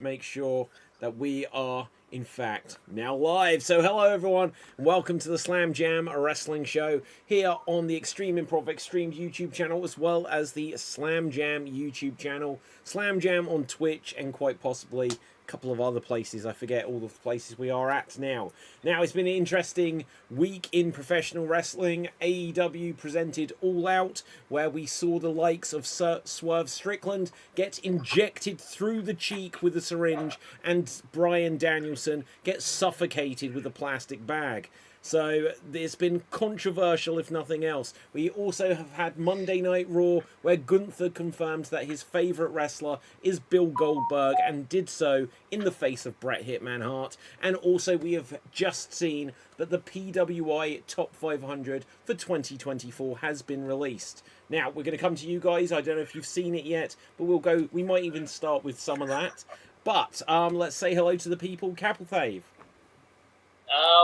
make sure that we are, in fact, now live. So, hello everyone, and welcome to the Slam Jam Wrestling Show here on the Extreme Improv Xstreamed YouTube channel, as well as the Slam Jam YouTube channel, Slam Jam on Twitch, and quite possibly a couple of other places. I forget all the places we are at now. Now, it's been an interesting week in professional wrestling. AEW presented All Out, where we saw the likes of Swerve Strickland get injected through the cheek with a syringe, and Bryan Danielson get suffocated with a plastic bag. So it's been controversial, if nothing else. We also have had Monday Night Raw, where Gunther confirmed that his favourite wrestler is Bill Goldberg, and did so in the face of Bret Hitman Hart. And also we have just seen that the PWI Top 500 for 2024 has been released. Now, we're going to come to you guys. I don't know if you've seen it yet, but we might even start with some of that. But let's say hello to the people. Capital Fave.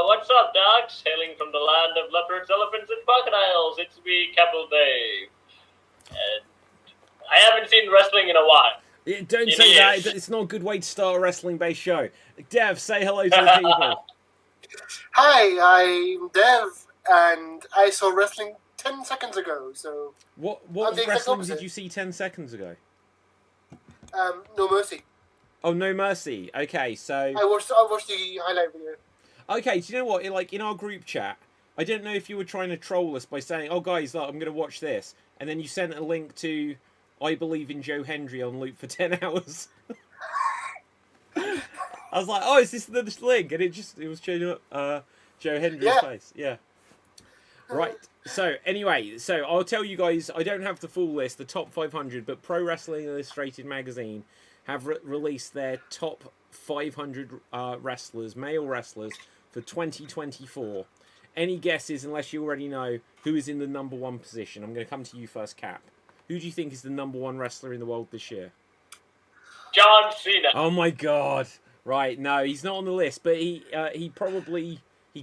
What's up, dogs? Hailing from the land of leopards, elephants, and crocodiles, it's me, Capital Dave. And I haven't seen wrestling in a while. Don't say that. It's not a good way to start a wrestling-based show. Dev, say hello to the people. Hi, I'm Dev, and I saw wrestling 10 seconds ago, so... What wrestling did you see 10 seconds ago? No Mercy. Oh, No Mercy. Okay, so... I watched the highlight video. Okay, do you know what? In our group chat, I didn't know if you were trying to troll us by saying, oh, guys, look, I'm going to watch this. And then you sent a link to I Believe in Joe Hendry on loop for 10 hours. I was like, oh, is this the link? And it was showing up Joe Hendry's face. Yeah. Right. So, anyway, I'll tell you guys, I don't have the full list, the top 500, but Pro Wrestling Illustrated magazine have released their top 500 wrestlers, male wrestlers, for 2024. Any guesses, unless you already know, who is in the number one position? I'm going to come to you first, Cap. Who do you think is the number one wrestler in the world this year? John Cena. Oh my God. Right, no, he's not on the list, but he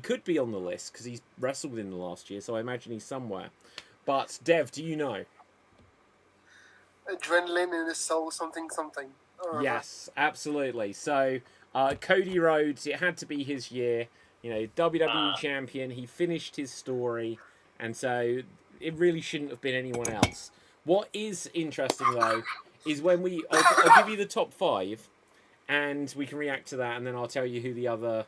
could be on the list because he's wrestled in the last year, so I imagine he's somewhere. But, Dev, do you know? Adrenaline in his soul, something. Yes, absolutely. So, Cody Rhodes, it had to be his year. You know, WWE champion. He finished his story, and so it really shouldn't have been anyone else. What is interesting, though, is when I'll give you the top 5, and we can react to that, and then I'll tell you who the other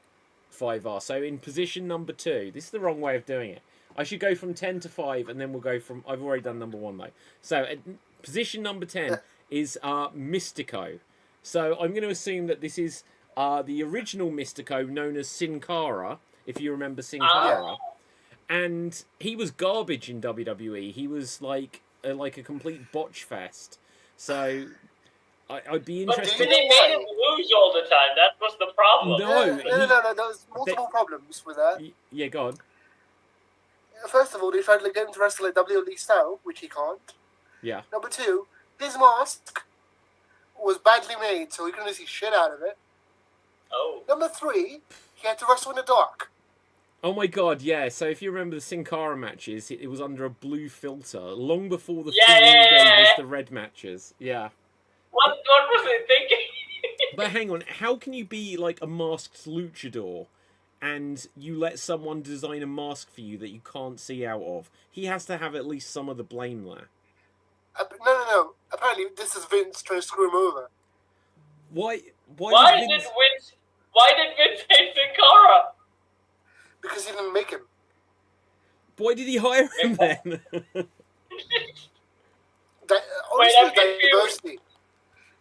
5 are. So, in position number 2, this is the wrong way of doing it. I should go from 10 to 5, and then we'll go from... I've already done number 1, though. So, at position number 10 is Mystico. So, I'm going to assume that this is the original Mystico, known as Sin Cara, if you remember Sin Cara. And he was garbage in WWE. He was like a complete botch fest. So, I'd be interested... But they made him lose all the time. That was the problem. No. There was multiple problems with that. Yeah, go on. First of all, they tried to get him to wrestle at WWE style, which he can't. Yeah. Number 2, his mask was badly made, so he couldn't see shit out of it. Oh. Number 3, he had to wrestle in the dark. Oh my God, yeah. So if you remember the Sin Cara matches, it was under a blue filter, long before the was the red matches. Yeah. What was it thinking? But hang on, how can you be like a masked luchador and you let someone design a mask for you that you can't see out of? He has to have at least some of the blame there. No. Apparently, this is Vince trying to screw him over. Why did Vince hate Sin Cara? Because he didn't make him. Why did he hire him then? Diversity.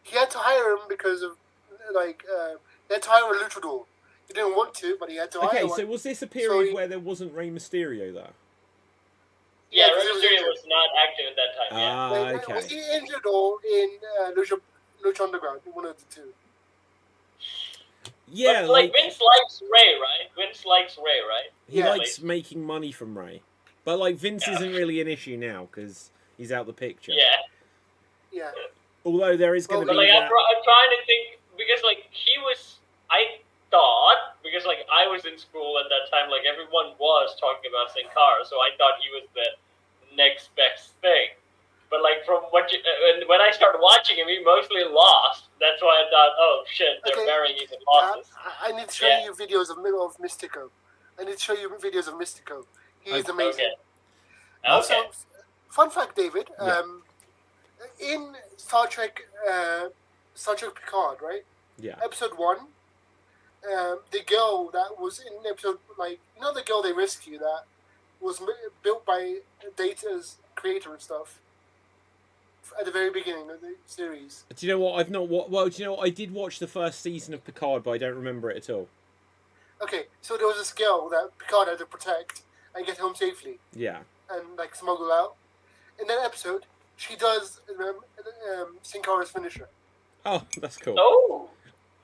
He had to hire him because of, he had to hire a luchador. He didn't want to, but he had to hire one. Okay, so was this a period where there wasn't Rey Mysterio there? Yeah, Rey Mysterio was not active at that time, okay. Was he injured or in Lucha Underground? One of the two. Yeah, but, Vince likes Ray, right? Vince likes Ray, right? He likes making money from Ray. But, Vince isn't really an issue now, because he's out the picture. Yeah. Although there is going to be I'm trying to think, because, I thought, because, I was in school at that time, everyone was talking about Sin Cara, so I thought he was the next best thing. But, from what when I started watching him, he mostly lost. That's why I thought, oh shit, they're burying even losses. I need to show you videos of Mystico. I need to show you videos of Mystico. He is amazing. Okay. Also, fun fact, David. In Star Trek Picard, right? Yeah. Episode 1. The girl that was in episode, like, you know, the girl they rescue that was built by Data's creator and stuff at the very beginning of the series. Do you know what? Well, do you know what? I did watch the first season of Picard, but I don't remember it at all. Okay, so there was this girl that Picard had to protect and get home safely. Yeah. And, like, smuggle out. In that episode, she does Sin Cara's finisher. Oh, that's cool. Oh!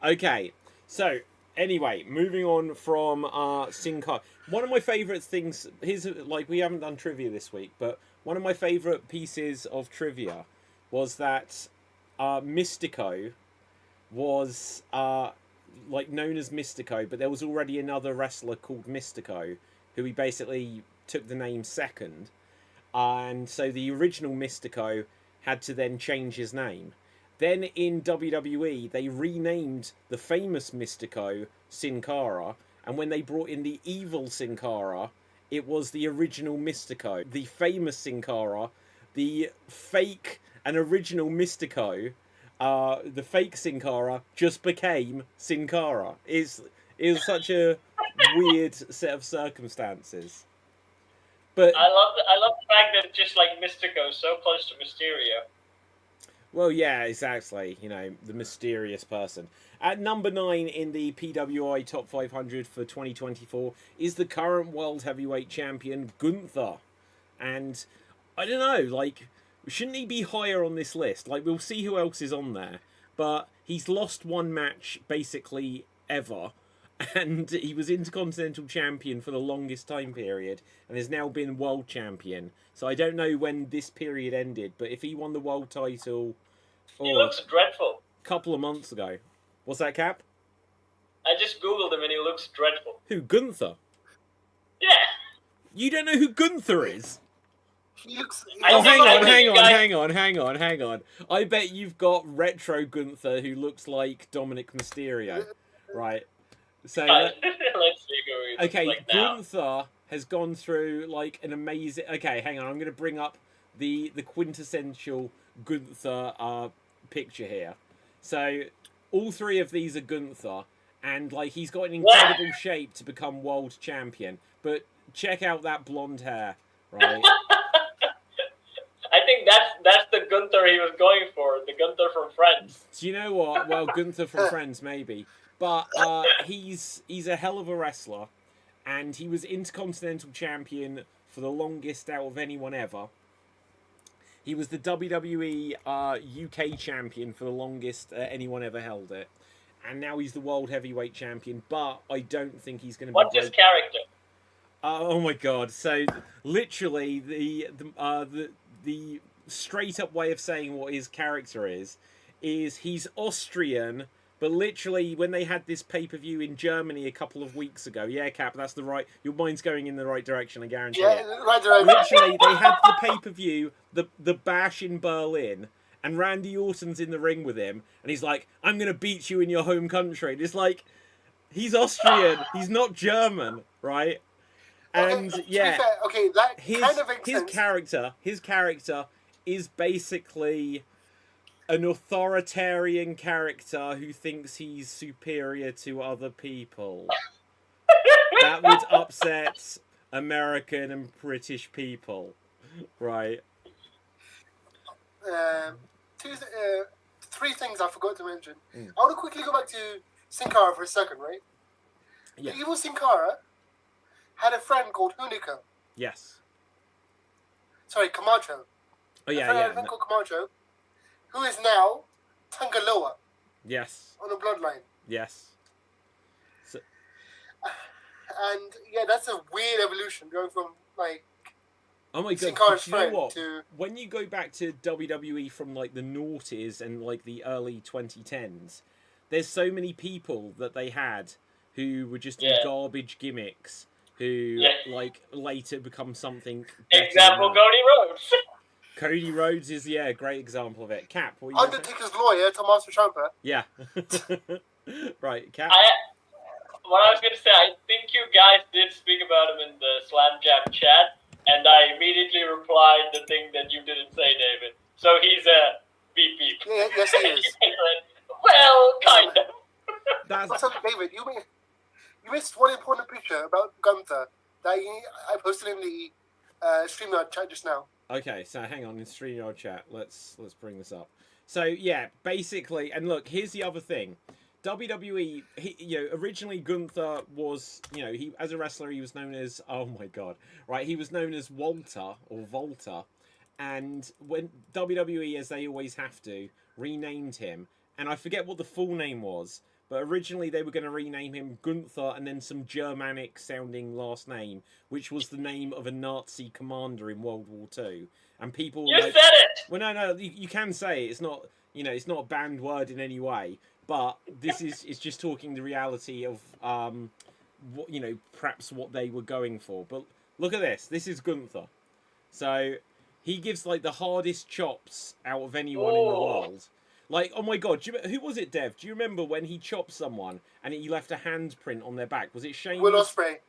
Okay, so, anyway, moving on from Sin Cara. One of my favourite things, we haven't done trivia this week, but one of my favourite pieces of trivia was that Mystico was, known as Mystico, but there was already another wrestler called Mystico, who he basically took the name second. And so the original Mystico had to then change his name. Then in WWE, they renamed the famous Mystico Sin Cara, and when they brought in the evil Sin Cara, it was the original Mystico. The famous Sin Cara, the fake and original Mystico, the fake Sin Cara just became Sin Cara. It was such a weird set of circumstances. But I love the fact that it's just like Mystico, so close to Mysterio. Well, yeah, exactly. You know, the mysterious person. At number 9 in the PWI Top 500 for 2024 is the current World Heavyweight Champion, Gunther. And, I don't know, like, shouldn't he be higher on this list? Like, we'll see who else is on there. But he's lost one match, basically, ever. And he was Intercontinental Champion for the longest time period, and has now been World Champion. So I don't know when this period ended, but if he won the World title... He looks dreadful. A couple of months ago. What's that, Cap? I just googled him and he looks dreadful. Who, Gunther? Yeah. You don't know who Gunther is? He looks... Oh, hang on. I bet you've got retro Gunther who looks like Dominic Mysterio. Right. So let's see who he looks like now. Gunther has gone through like an amazing... Okay, hang on. I'm going to bring up the quintessential Gunther picture here. So all three of these are Gunther, and like he's got an incredible shape to become world champion. But check out that blonde hair, right? I think that's the Gunther he was going for, the Gunther from Friends. Do you know what? Well, Gunther from Friends, maybe. But he's a hell of a wrestler, and he was Intercontinental Champion for the longest out of anyone ever. He was the WWE UK Champion for the longest anyone ever held it. And now he's the World Heavyweight Champion, but I don't think he's going to be... What's his character? Oh my god, so literally the straight up way of saying what his character is he's Austrian, but literally when they had this pay-per-view in Germany a couple of weeks ago, yeah, Cap, that's the right, your mind's going in the right direction, I guarantee it. Right direction. Literally, they had the pay-per-view, the bash in Berlin, and Randy Orton's in the ring with him, and he's like, I'm gonna beat you in your home country. And it's like, he's Austrian, he's not German, right? And okay, yeah, fair, okay, that kind of makes sense. His character is basically an authoritarian character who thinks he's superior to other people. That would upset American and British people, right? Three things I forgot to mention. I want to quickly go back to Sin Cara for a second, right? Yeah. The evil Sin Cara had a friend called Hunico. Yes. Sorry, Camacho. Oh yeah, had yeah. a friend called Camacho, who is now Tangaloa Yes. on the bloodline. Yes. So, And yeah, that's a weird evolution going from like oh my Sin god, Cara's do you know friend what? to When you go back to WWE from like the noughties and like the early 2010s, there's so many people that they had who were just in garbage gimmicks who like later become something better. Example, Cody Rhodes. Cody Rhodes is a great example of it. Cap, what are you gonna say? Undertaker's lawyer, Tommaso Ciampa. Yeah. Right, Cap. What I was going to say, I think you guys did speak about him in the Slam Jam chat, and I immediately replied the thing that you didn't say, David. So he's a beep beep. Yeah, yes, he is. Well, kind of. What's up, David? You missed one important picture about Gunther that I posted in the StreamYard chat just now. Okay, so hang on, in StreamYard chat, let's bring this up. So yeah, basically, and look, here's the other thing. WWE, originally Gunther was, he as a wrestler he was known as, oh my god, right, he was known as Walter or Volta, and when WWE, as they always have to, renamed him, and I forget what the full name was, but originally they were going to rename him Gunther and then some Germanic sounding last name, which was the name of a Nazi commander in World War II, and people You said it. Well, no, you can say it. It's not, it's not a banned word in any way. But this is just talking the reality of, perhaps what they were going for. But look at this. This is Gunther. So he gives like the hardest chops out of anyone in the world. Like, oh my god, who was it, Dev? Do you remember when he chopped someone and he left a handprint on their back? Was it Shane? Will Ospreay.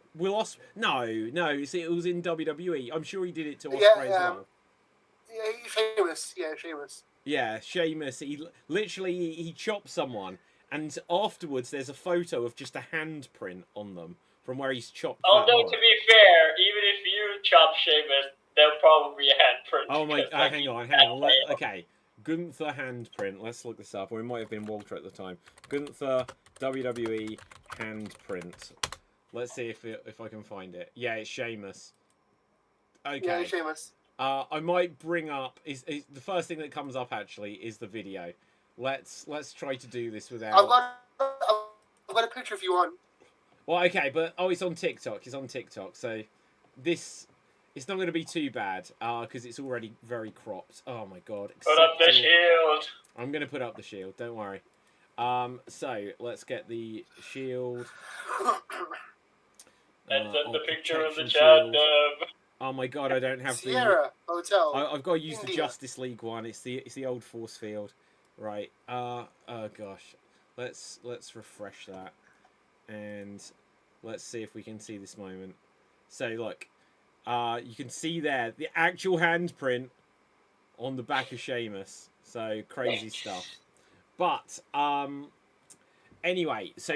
No, it was in WWE. I'm sure he did it to Ospreay as well. Yeah, Sheamus. Yeah, Sheamus. He chopped someone, and afterwards there's a photo of just a handprint on them from where he's chopped. Although, to be fair, even if you chop Sheamus, there'll probably be a handprint. Oh my! Hang on. Okay, Gunther handprint. Let's look this up. Or it might have been Walter at the time. Gunther WWE handprint. Let's see if I can find it. Yeah, it's Sheamus. Okay. Yeah, Sheamus. I might bring up is the first thing that comes up actually is the video. Let's try to do this without. I've got a picture if you want. Well, okay, but it's on TikTok. It's on TikTok, so it's not going to be too bad because it's already very cropped. Oh my god! Put up the shield. I'm going to put up the shield. Don't worry. So let's get the shield. And send the picture in the chat. Oh my god, I don't have Sierra Hotel. I've got to use India. the Justice League one. It's the old force field. Right. Oh gosh. Let's refresh that. And let's see if we can see this moment. So look. You can see there the actual handprint on the back of Sheamus. So crazy stuff. But anyway, so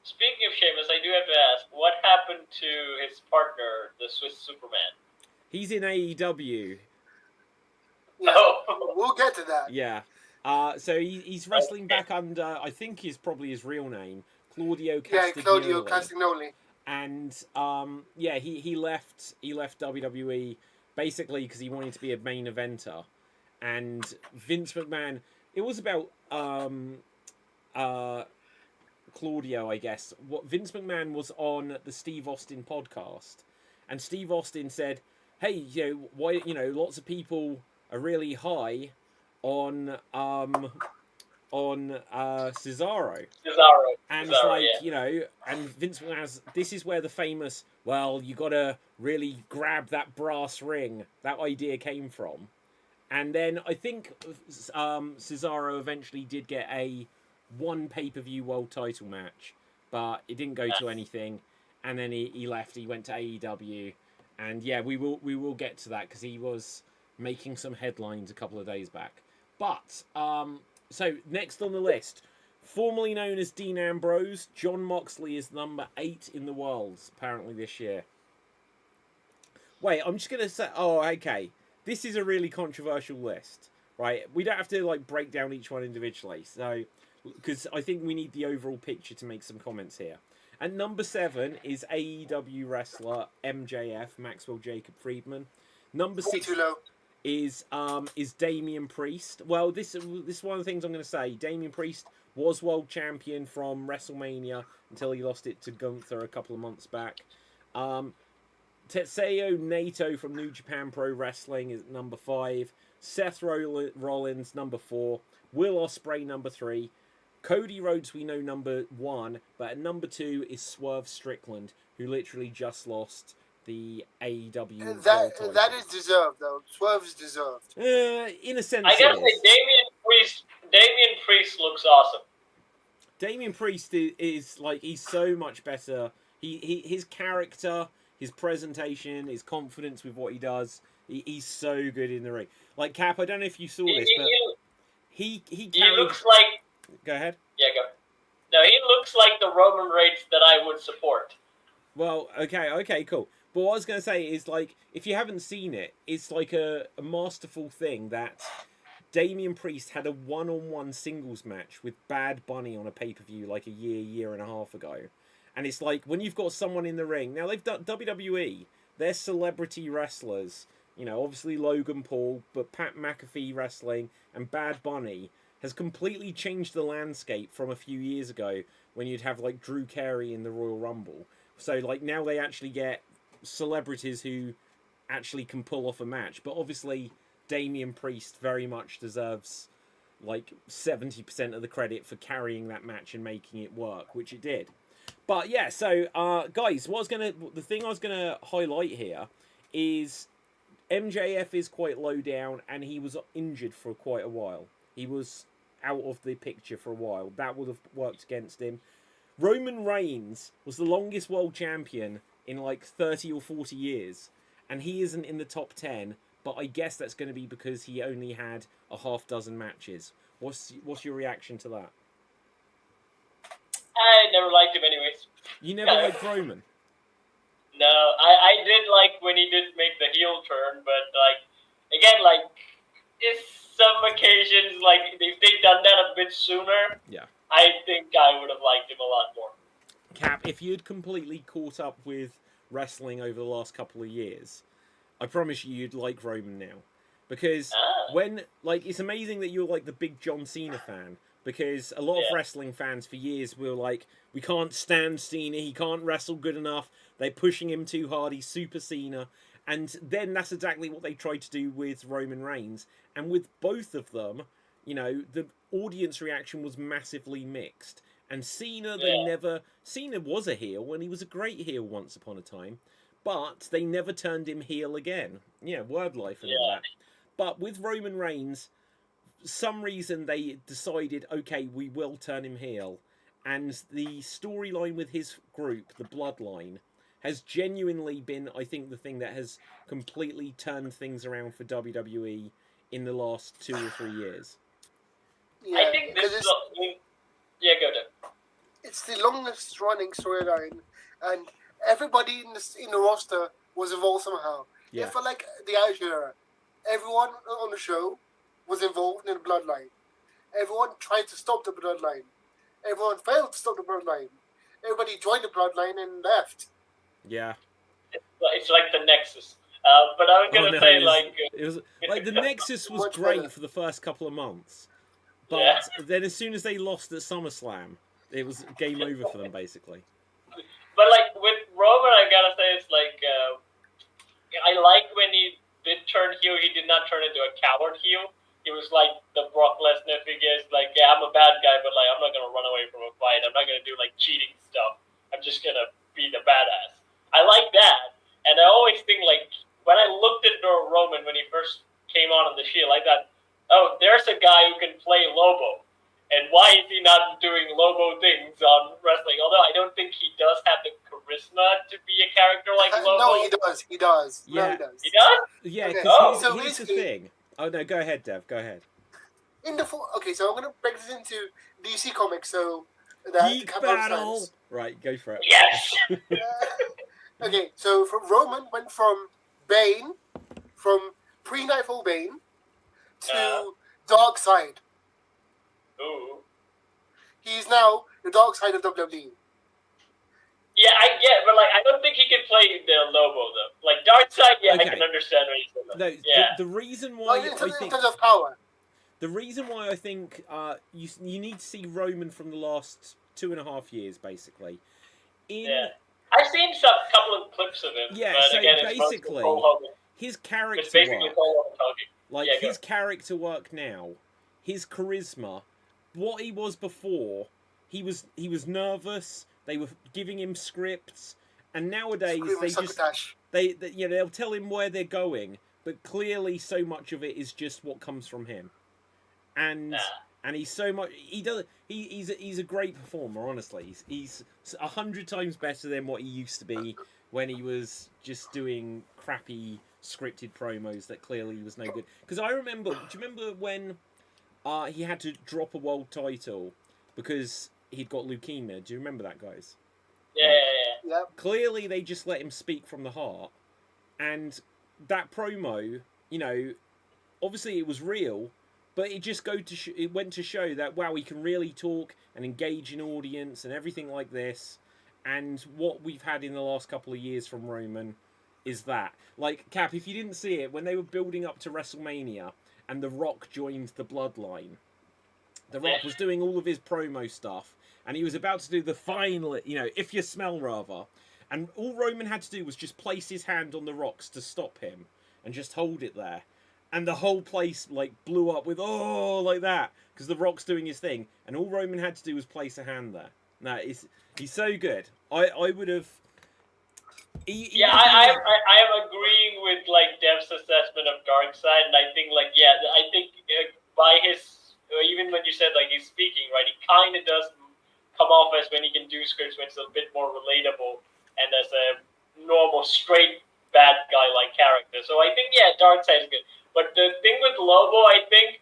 Speaking of Sheamus, I do have to ask, what happened to his partner, the Swiss Superman? He's in AEW. Yeah, Oh. we'll get to that. Yeah. So he's wrestling back under, I think is probably his real name, Claudio Castagnoli. Yeah, Claudio Castagnoli. And he left WWE basically because he wanted to be a main eventer. And Vince McMahon, it was about Claudio, I guess. What Vince McMahon was on the Steve Austin podcast, and Steve Austin said, "Hey, why? Lots of people are really high on Cesaro." And it's like, and Vince McMahon's, this is where the famous, well, you gotta really grab that brass ring, that idea came from. And then I think Cesaro eventually did get a one pay-per-view world title match, but it didn't go to anything. And then he left, he went to AEW. And yeah, we will get to that because he was making some headlines a couple of days back. But, so next on the list, formerly known as Dean Ambrose, Jon Moxley is number 8 in the world, apparently this year. Wait, I'm just going to say, okay. This is a really controversial list, right? We don't have to, break down each one individually, so, because I think we need the overall picture to make some comments here. At number 7 is AEW wrestler MJF, Maxwell Jacob Friedman. Number 6 is Damian Priest. Well, this is one of the things I'm going to say. Damian Priest was world champion from WrestleMania until he lost it to Gunther a couple of months back. Tetsuya Naito from New Japan Pro Wrestling is number 5. Seth Rollins, number 4. Will Ospreay, number 3. Cody Rhodes, we know, number 1. But at number 2 is Swerve Strickland, who literally just lost the AEW world That title. is deserved, though. Swerve is deserved. In a sense, I gotta it say, is. Damian Priest looks awesome. Damian Priest is like, he's so much better. His character, his presentation, his confidence with what he does. He's so good in the ring. Like, Cap, I don't know if you saw this, but he carried... looks like. Go ahead. Yeah, go. No, he looks like the Roman Reigns that I would support. Well, okay, cool. But what I was going to say is, like, if you haven't seen it, it's like a masterful thing that Damian Priest had a one-on-one singles match with Bad Bunny on a pay-per-view like a year and a half ago. And it's like, when you've got someone in the ring... Now, they've done WWE. They're celebrity wrestlers. You know, obviously Logan Paul, but Pat McAfee wrestling and Bad Bunny has completely changed the landscape from a few years ago when you'd have, like, Drew Carey in the Royal Rumble. So, like, now they actually get celebrities who actually can pull off a match. But obviously, Damian Priest very much deserves, like, 70% of the credit for carrying that match and making it work, which it did. But, yeah, so, guys, the thing I was going to highlight here is MJF is quite low down, and he was injured for quite a while. He was out of the picture for a while. That would have worked against him. Roman Reigns was the longest world champion in like 30 or 40 years, and he isn't in the top 10, but I guess that's going to be because he only had a half dozen matches. What's your reaction to that? I never liked him anyways. You never liked Roman? No, I did like when he did make the heel turn, but, like, again, like, if some occasions, like, if they'd done that a bit sooner, yeah, I think I would have liked him a lot more. Cap, if you'd completely caught up with wrestling over the last couple of years, I promise you'd like Roman now. Because when, like, it's amazing that you're, like, the big John Cena fan. Because a lot of wrestling fans for years were like, we can't stand Cena, he can't wrestle good enough, they're pushing him too hard, he's super Cena. And then that's exactly what they tried to do with Roman Reigns. And with both of them, you know, the audience reaction was massively mixed. And Cena, Cena was a heel, and he was a great heel once upon a time. But they never turned him heel again. Yeah, word life and all that. But with Roman Reigns, some reason they decided, okay, we will turn him heel. And the storyline with his group, the Bloodline, has genuinely been, I think, the thing that has completely turned things around for WWE in the last 2 or 3 years. Yeah, I think this is... Yeah, go ahead. It's the longest running storyline, and everybody in the roster was involved somehow. Yeah. It felt like the Attitude Era. Everyone on the show was involved in the Bloodline. Everyone tried to stop the Bloodline. Everyone failed to stop the Bloodline. Everybody joined the Bloodline and left. Yeah. It's like the Nexus. But I was going to say, it was like the Nexus was great for the first couple of months. But then as soon as they lost at SummerSlam, it was game over for them, basically. But, like, with Roman, I gotta say, it's like, I like when he did turn heel, he did not turn into a coward heel. He was like the Brock Lesnar figure, like, yeah, I'm a bad guy, but, like, I'm not gonna run away from a fight. I'm not gonna do, like, cheating stuff. I'm just gonna be the badass. I like that. And I always think, like, when I looked at Roman when he first came on the Shield, I thought, oh, there's a guy who can play Lobo. And why is he not doing Lobo things on wrestling? Although I don't think he does have the charisma to be a character like Lobo. No, he does. He does. Yeah. No, he does. He does? Yeah, Okay. because here's the thing. Oh, no, go ahead, Dev. Go ahead. Okay, so I'm going to break this into DC Comics, so that Geek Battle! Right, go for it. Yes! Okay, so Roman went from Bane, from pre-Nightfall Bane, to Dark Side. Ooh. He's now the Dark Side of WWE. Yeah, I get, but, like, I don't think he can play the Lobo, though. Like, Dark Side, Okay. I can understand what he's saying. No, Yeah. the reason why in I terms think... of power. The reason why I think you need to see Roman from the last 2.5 years, basically. I've seen some couple of clips of him. Yeah, but so again, basically, his it's character basically work, Cole Hogan talking. like Yeah, his character work now, his charisma, what he was before, he was nervous. They were giving him scripts, and nowadays they just they'll tell him where they're going, but clearly so much of it is just what comes from him, and he's so much he's a great performer. Honestly, he's 100 times better than what he used to be when he was just doing crappy scripted promos that clearly was no good. Because I remember, do you remember when he had to drop a world title because he'd got leukemia? Do you remember that, guys? Yeah. Clearly, they just let him speak from the heart, and that promo, obviously it was real, but it just it went to show that wow, he can really talk and engage an audience and everything like this. And what we've had in the last couple of years from Roman is that, like, Cap, if you didn't see it when they were building up to WrestleMania and The Rock joined the Bloodline, The Rock was doing all of his promo stuff. And he was about to do the final, if you smell rather. And all Roman had to do was just place his hand on the rocks to stop him. And just hold it there. And the whole place, like, blew up with, oh, like that. Because the Rock's doing his thing. And all Roman had to do was place a hand there. No, he's so good. I would have... I am agreeing with, like, Dev's assessment of Darkseid. And I think, like, by his... Even when you said, like, he's speaking, right? He kind of does... come off as when he can do scripts when it's a bit more relatable and as a normal straight bad guy like character. So I think Darkseid is good. But the thing with Lobo, I think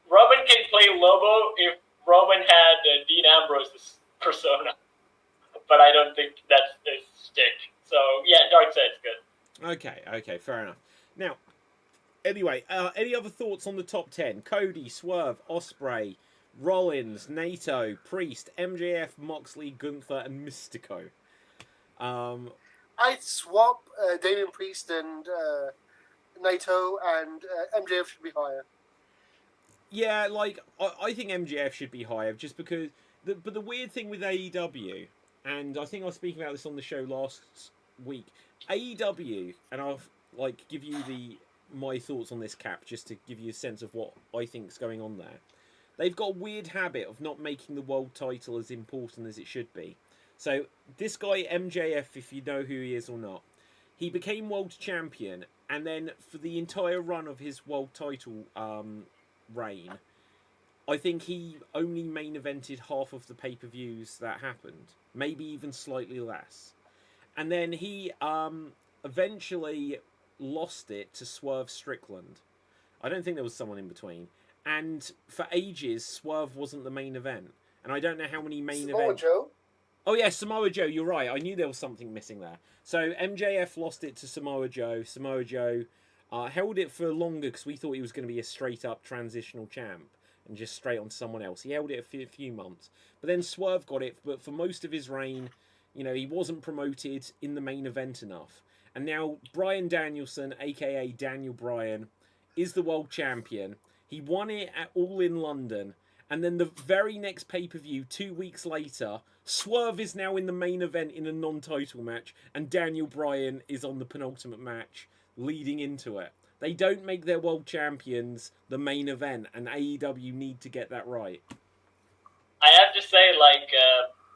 Roman can play Lobo if Roman had Dean Ambrose's persona. But I don't think that's his stick. So Darkseid's good. Okay, fair enough. Now, anyway, any other thoughts on the top 10? Cody, Swerve, Ospreay, Rollins, Naito, Priest, MJF, Moxley, Gunther, and Mystico. I'd swap Damian Priest and Naito, and MJF should be higher. Yeah, like, I think MJF should be higher, just because... But the weird thing with AEW, and I think I was speaking about this on the show last week, AEW, and I'll, like, give you my thoughts on this, Cap, just to give you a sense of what I think's going on there. They've got a weird habit of not making the world title as important as it should be. So, this guy, MJF, if you know who he is or not, he became world champion, and then for the entire run of his world title reign, I think he only main evented half of the pay-per-views that happened. Maybe even slightly less. And then he eventually lost it to Swerve Strickland. I don't think there was someone in between. And for ages, Swerve wasn't the main event. And I don't know how many main events... Joe? Oh, yeah, Samoa Joe, you're right. I knew there was something missing there. So MJF lost it to Samoa Joe. Samoa Joe held it for longer because we thought he was going to be a straight-up transitional champ and just straight on to someone else. He held it a few months. But then Swerve got it, but for most of his reign, he wasn't promoted in the main event enough. And now Bryan Danielson, a.k.a. Daniel Bryan, is the world champion. He won it at All in London. And then the very next pay-per-view, 2 weeks later, Swerve is now in the main event in a non-title match. And Daniel Bryan is on the penultimate match leading into it. They don't make their world champions the main event. And AEW need to get that right. I have to say, like,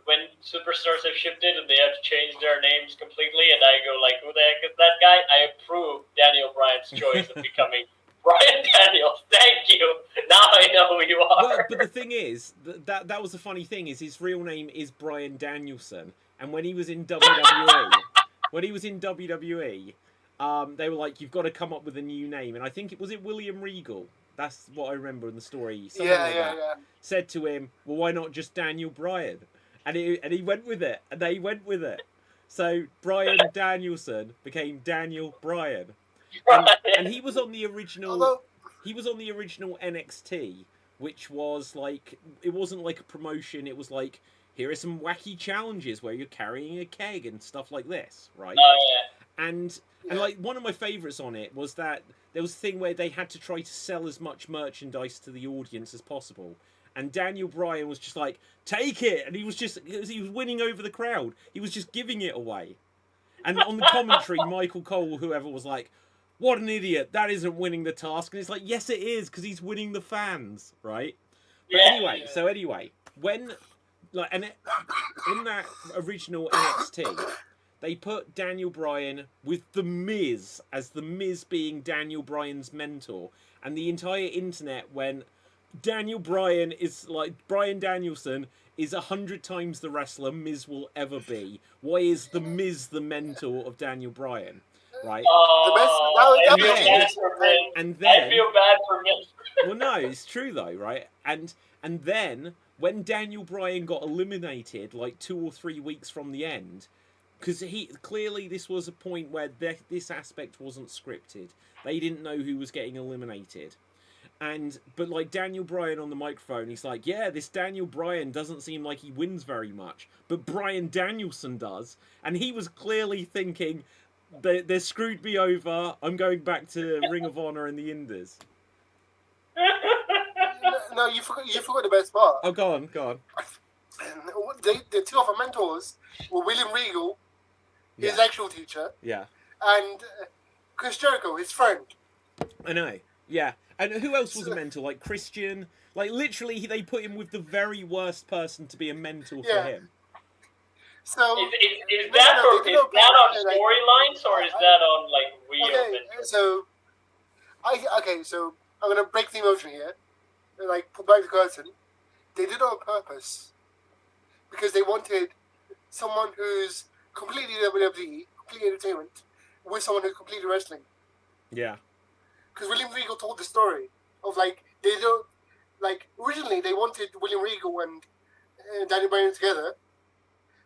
when superstars have shifted and they have to change their names completely, and I go, like, who the heck is that guy? I approve Daniel Bryan's choice of becoming... Bryan Daniels, thank you. Now I know who you are. Well, but the thing is, that was the funny thing, is his real name is Bryan Danielson. And when he was in WWE, they were like, you've got to come up with a new name. And I think was it William Regal? That's what I remember in the story. Yeah. Said to him, well, why not just Daniel Bryan? And he went with it. And they went with it. So Bryan Danielson became Daniel Bryan. And he was on the original. He was on the original NXT, which was like, it wasn't like a promotion. It was like, here are some wacky challenges where you're carrying a keg and stuff like this, right? Oh yeah. And like one of my favourites on it was that there was a thing where they had to try to sell as much merchandise to the audience as possible. And Daniel Bryan was just like, take it, and he was winning over the crowd. He was just giving it away. And on the commentary, Michael Cole, whoever, was like, what an idiot, that isn't winning the task. And it's like, yes it is, because he's winning the fans, right? But anyway, when, like, in that original NXT, they put Daniel Bryan with The Miz as The Miz being Daniel Bryan's mentor, and the entire internet went, Daniel Bryan is like, Bryan Danielson is 100 times the wrestler Miz will ever be. Why is The Miz the mentor of Daniel Bryan? Right? I feel bad for Miz. And then, I feel bad for Miz. well, no, it's true though, right? And then when Daniel Bryan got eliminated, like 2 or 3 weeks from the end, because clearly this was a point where this aspect wasn't scripted. They didn't know who was getting eliminated. But like Daniel Bryan on the microphone, he's like, yeah, this Daniel Bryan doesn't seem like he wins very much, but Bryan Danielson does. And he was clearly thinking, they screwed me over, I'm going back to Ring of Honor and the Indies. No, you forgot the best part. Oh, go on. The two of our mentors were William Regal, his actual teacher, and Chris Jericho, his friend. I know, yeah. And who else was a mentor? Like Christian? Like, literally, they put him with the very worst person to be a mentor for him. So is that on storylines or is that on like real? So I'm gonna break the emotion here, like pull back the curtain. They did it on purpose because they wanted someone who's completely WWE, completely entertainment, with someone who's completely wrestling. Yeah. Because William Regal told the story of originally they wanted William Regal and Daniel Bryan together,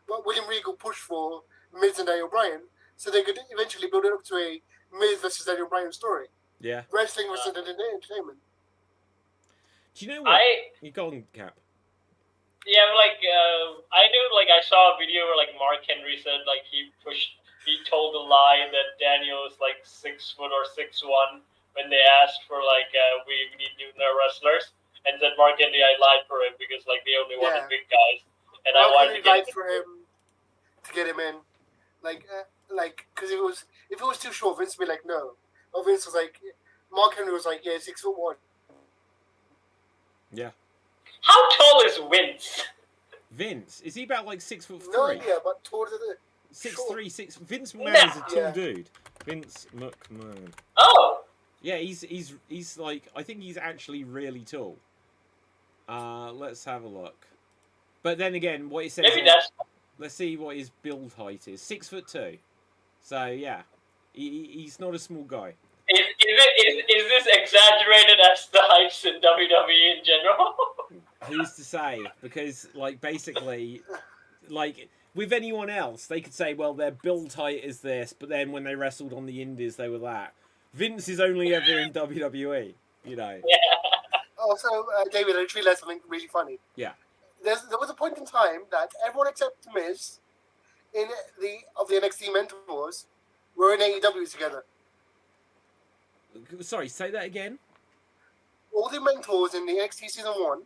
but William Regal pushed for Miz and Daniel Bryan so they could eventually build it up to a Miz versus Daniel Bryan story. Yeah. Wrestling versus entertainment. Do you know what? You go on, Cap. Yeah, I knew, I saw a video where, Mark Henry said, he told a lie that Daniel is, 6 foot or 6'1", when they asked for, we need new wrestlers. And said, Mark Henry, I lied for him because, they only wanted big guys. And I wanted to get for him to get him in. Because if it was too short, Vince would be like, no. Or Vince was like, Mark Henry was like, yeah, 6'1". Yeah. How tall is Vince? Vince? Is he about 6'3"? No idea, but taller than 6'3", 6. Vince McMahon is a tall dude. Vince McMahon. Oh. Yeah, he's I think he's actually really tall. Let's have a look. But then again, what he says. Maybe that's. Let's see what his build height is. 6'2". So yeah, he's not a small guy. Is this exaggerated as the heights in WWE in general? Who's to say? Because basically, with anyone else, they could say, well, their build height is this, but then when they wrestled on the Indies, they were that. Vince is only ever in WWE, you know. Yeah. Also, David, I just realized something really funny. Yeah. There was a point in time that everyone except Miz of the NXT mentors were in AEW together. Sorry, say that again? All the mentors in the NXT Season 1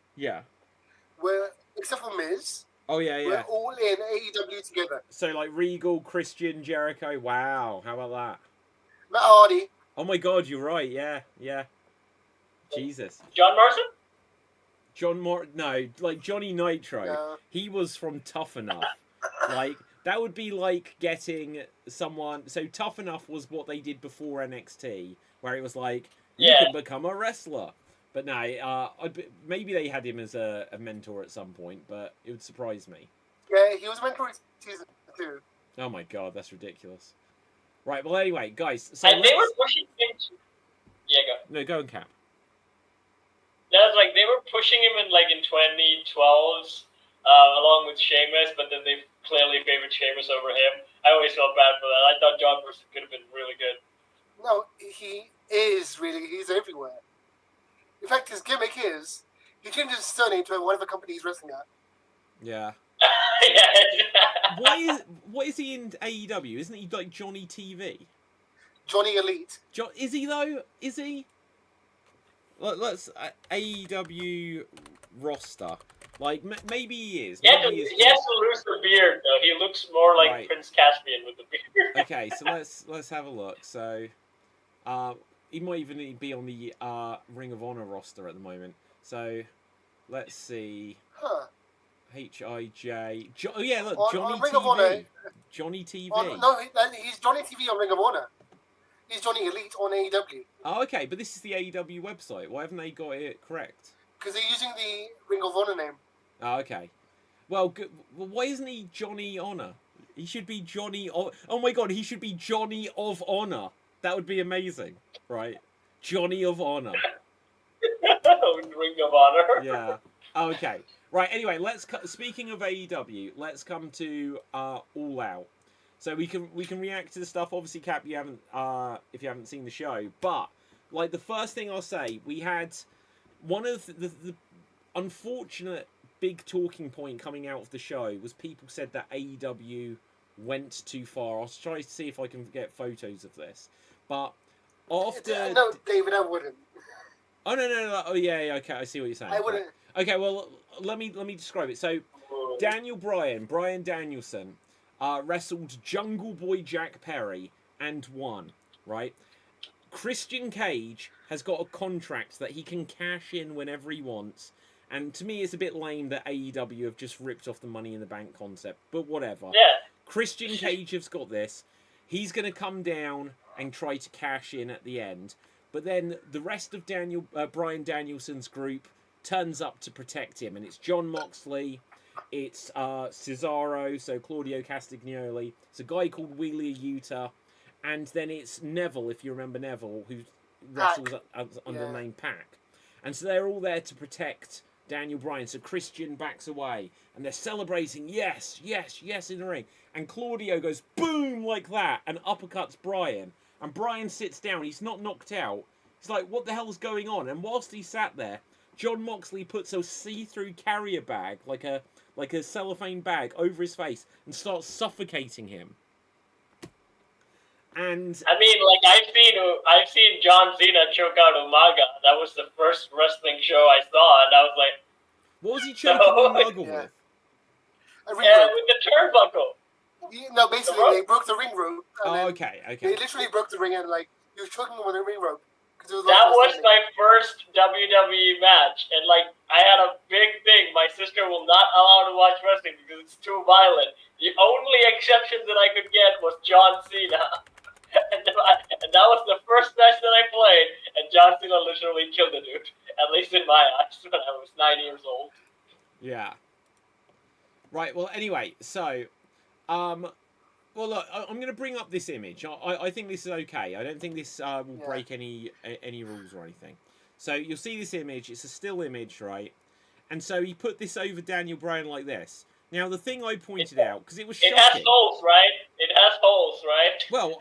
were, except for Miz, were all in AEW together. So, Regal, Christian, Jericho, wow, how about that? Matt Hardy. Oh my god, you're right, yeah. Jesus. John Morrison? No, Johnny Nitro. No. He was from Tough Enough. That would be like getting someone... So Tough Enough was what they did before NXT, where it was you can become a wrestler. But no, maybe they had him as a mentor at some point, but it would surprise me. Yeah, he was a mentor in Season 2. Oh my god, that's ridiculous. Right, well anyway, guys... So and they were pushing him to... Yeah, go. No, go and Cap. That's they were pushing him in 2012s, along with Sheamus, but then they clearly favored Sheamus over him. I always felt bad for that. I thought John Morrison could have been really good. No, he is really. He's everywhere. In fact, his gimmick is he changes his surname to whatever company he's wrestling at. Yeah. Yeah. What is he in AEW? Isn't he Johnny TV? Johnny Elite. Is he though? Is he? Let's AEW roster. Maybe he is. Yeah, he has to lose the beard though. He looks more like Prince Caspian with the beard. Okay, so let's have a look. So, he might even be on the Ring of Honor roster at the moment. So, let's see. Huh. H-I-J. Oh, yeah, look, On Johnny Ring of Honor. TV. Johnny TV. No, he's Johnny TV on Ring of Honor. He's Johnny Elite on AEW. Oh, okay, but this is the AEW website. Why haven't they got it correct? Because they're using the Ring of Honor name. Oh, okay. Well, why isn't he Johnny Honor? He should be Johnny... Oh my god, he should be Johnny of Honor. That would be amazing, right? Johnny of Honor. Ring of Honor. Yeah. Okay. Right, anyway, speaking of AEW, let's come to All Out. So we can react to the stuff. Obviously, Cap, you haven't if you haven't seen the show, but like the first thing I'll say, we had one of the unfortunate big talking point coming out of the show was people said that AEW went too far. I'll try to see if I can get photos of this, but after No, David, I wouldn't. Oh no. Oh yeah, okay, I see what you're saying. I wouldn't. Okay, well let me describe it. So Daniel Bryan Danielson wrestled Jungle Boy Jack Perry and won, right? Christian Cage has got a contract that he can cash in whenever he wants, and to me it's a bit lame that AEW have just ripped off the Money in the Bank concept, but whatever. Yeah. Christian Cage has got this. He's going to come down and try to cash in at the end, but then the rest of Bryan Danielson's group turns up to protect him, and it's Jon Moxley, it's Cesaro, so Claudio Castagnoli, it's a guy called Wheeler Yuta, and then it's Neville, if you remember Neville, who wrestles under the name Pac. And so they're all there to protect Daniel Bryan. So Christian backs away, and they're celebrating, yes, in the ring. And Claudio goes boom like that, and uppercuts Bryan. And Bryan sits down. He's not knocked out. He's like, what the hell's going on? And whilst he sat there, Jon Moxley puts a see-through carrier bag, like a cellophane bag, over his face and starts suffocating him. And I mean, like I've seen John Cena choke out Umaga. That was the first wrestling show I saw, and I was like, what was he choking Umaga with? With the turnbuckle. No, basically they broke the ring rope. Oh, okay. They literally broke the ring and like he was choking him with a ring rope. That was my first WWE match, and like I had a big thing. My sister will not allow to watch wrestling because it's too violent. The only exception that I could get was John Cena, and that was the first match that I played. And John Cena literally killed the dude, at least in my eyes, when I was 9 years old. Yeah. Right. Well, anyway, so, well, look, I'm going to bring up this image. I think this is okay. I don't think this will break any rules or anything. So you'll see this image. It's a still image, right? And so he put this over Daniel Bryan like this. Now, the thing I pointed out, because it was shocking. It has holes, right? It has holes, right? Well,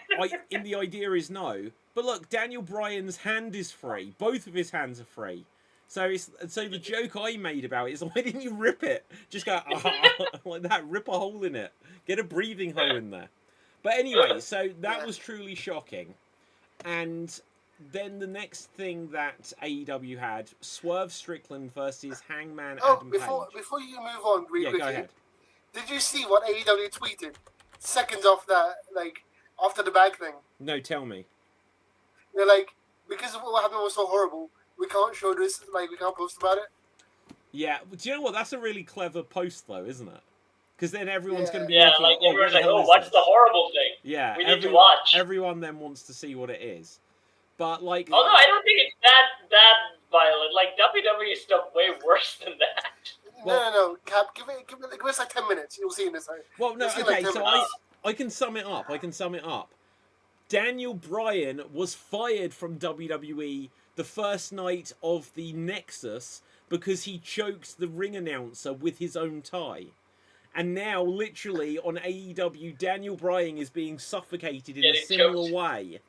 the idea is no. But look, Daniel Bryan's hand is free. Both of his hands are free. So the joke I made about it is, why didn't you rip it? Just go, like that, rip a hole in it. Get a breathing hole in there. But anyway, so that was truly shocking. And then the next thing that AEW had, Swerve Strickland versus Hangman Adam Page. Before you move on, really quickly, go ahead. Did you see what AEW tweeted seconds off that, like, after the bag thing? No, tell me. They're like, because what happened was so horrible, we can't show this, like, we can't post about it. Yeah, do you know what? That's a really clever post, though, isn't it? Because then everyone's going to be looking, like, everyone's like, what's the horrible thing? Yeah, we need to watch. Everyone then wants to see what it is. But, like... Oh, no, I don't think it's that violent. Like, WWE is stuff way worse than that. Well, no, Cap, give us like 10 minutes. You'll see in this. Well, no, okay, like so I can sum it up. Daniel Bryan was fired from WWE the first night of the Nexus because he choked the ring announcer with his own tie. And now, literally, on AEW, Daniel Bryan is being suffocated in a similar way.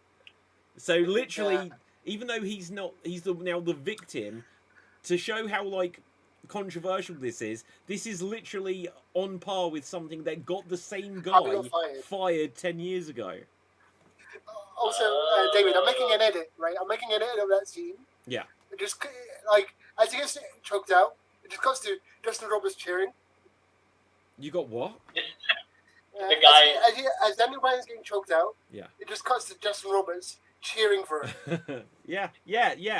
So, literally, even though he's now the victim, to show how, like, controversial this is literally on par with something that got the same guy fired 10 years ago. Also, David, I'm making an edit, right? I'm making an edit of that scene. Yeah. It just, like, as he gets choked out, it just cuts to Justin Roberts cheering. You got what? The guy... As Daniel Bryan's getting choked out, it just cuts to Justin Roberts cheering for him. yeah,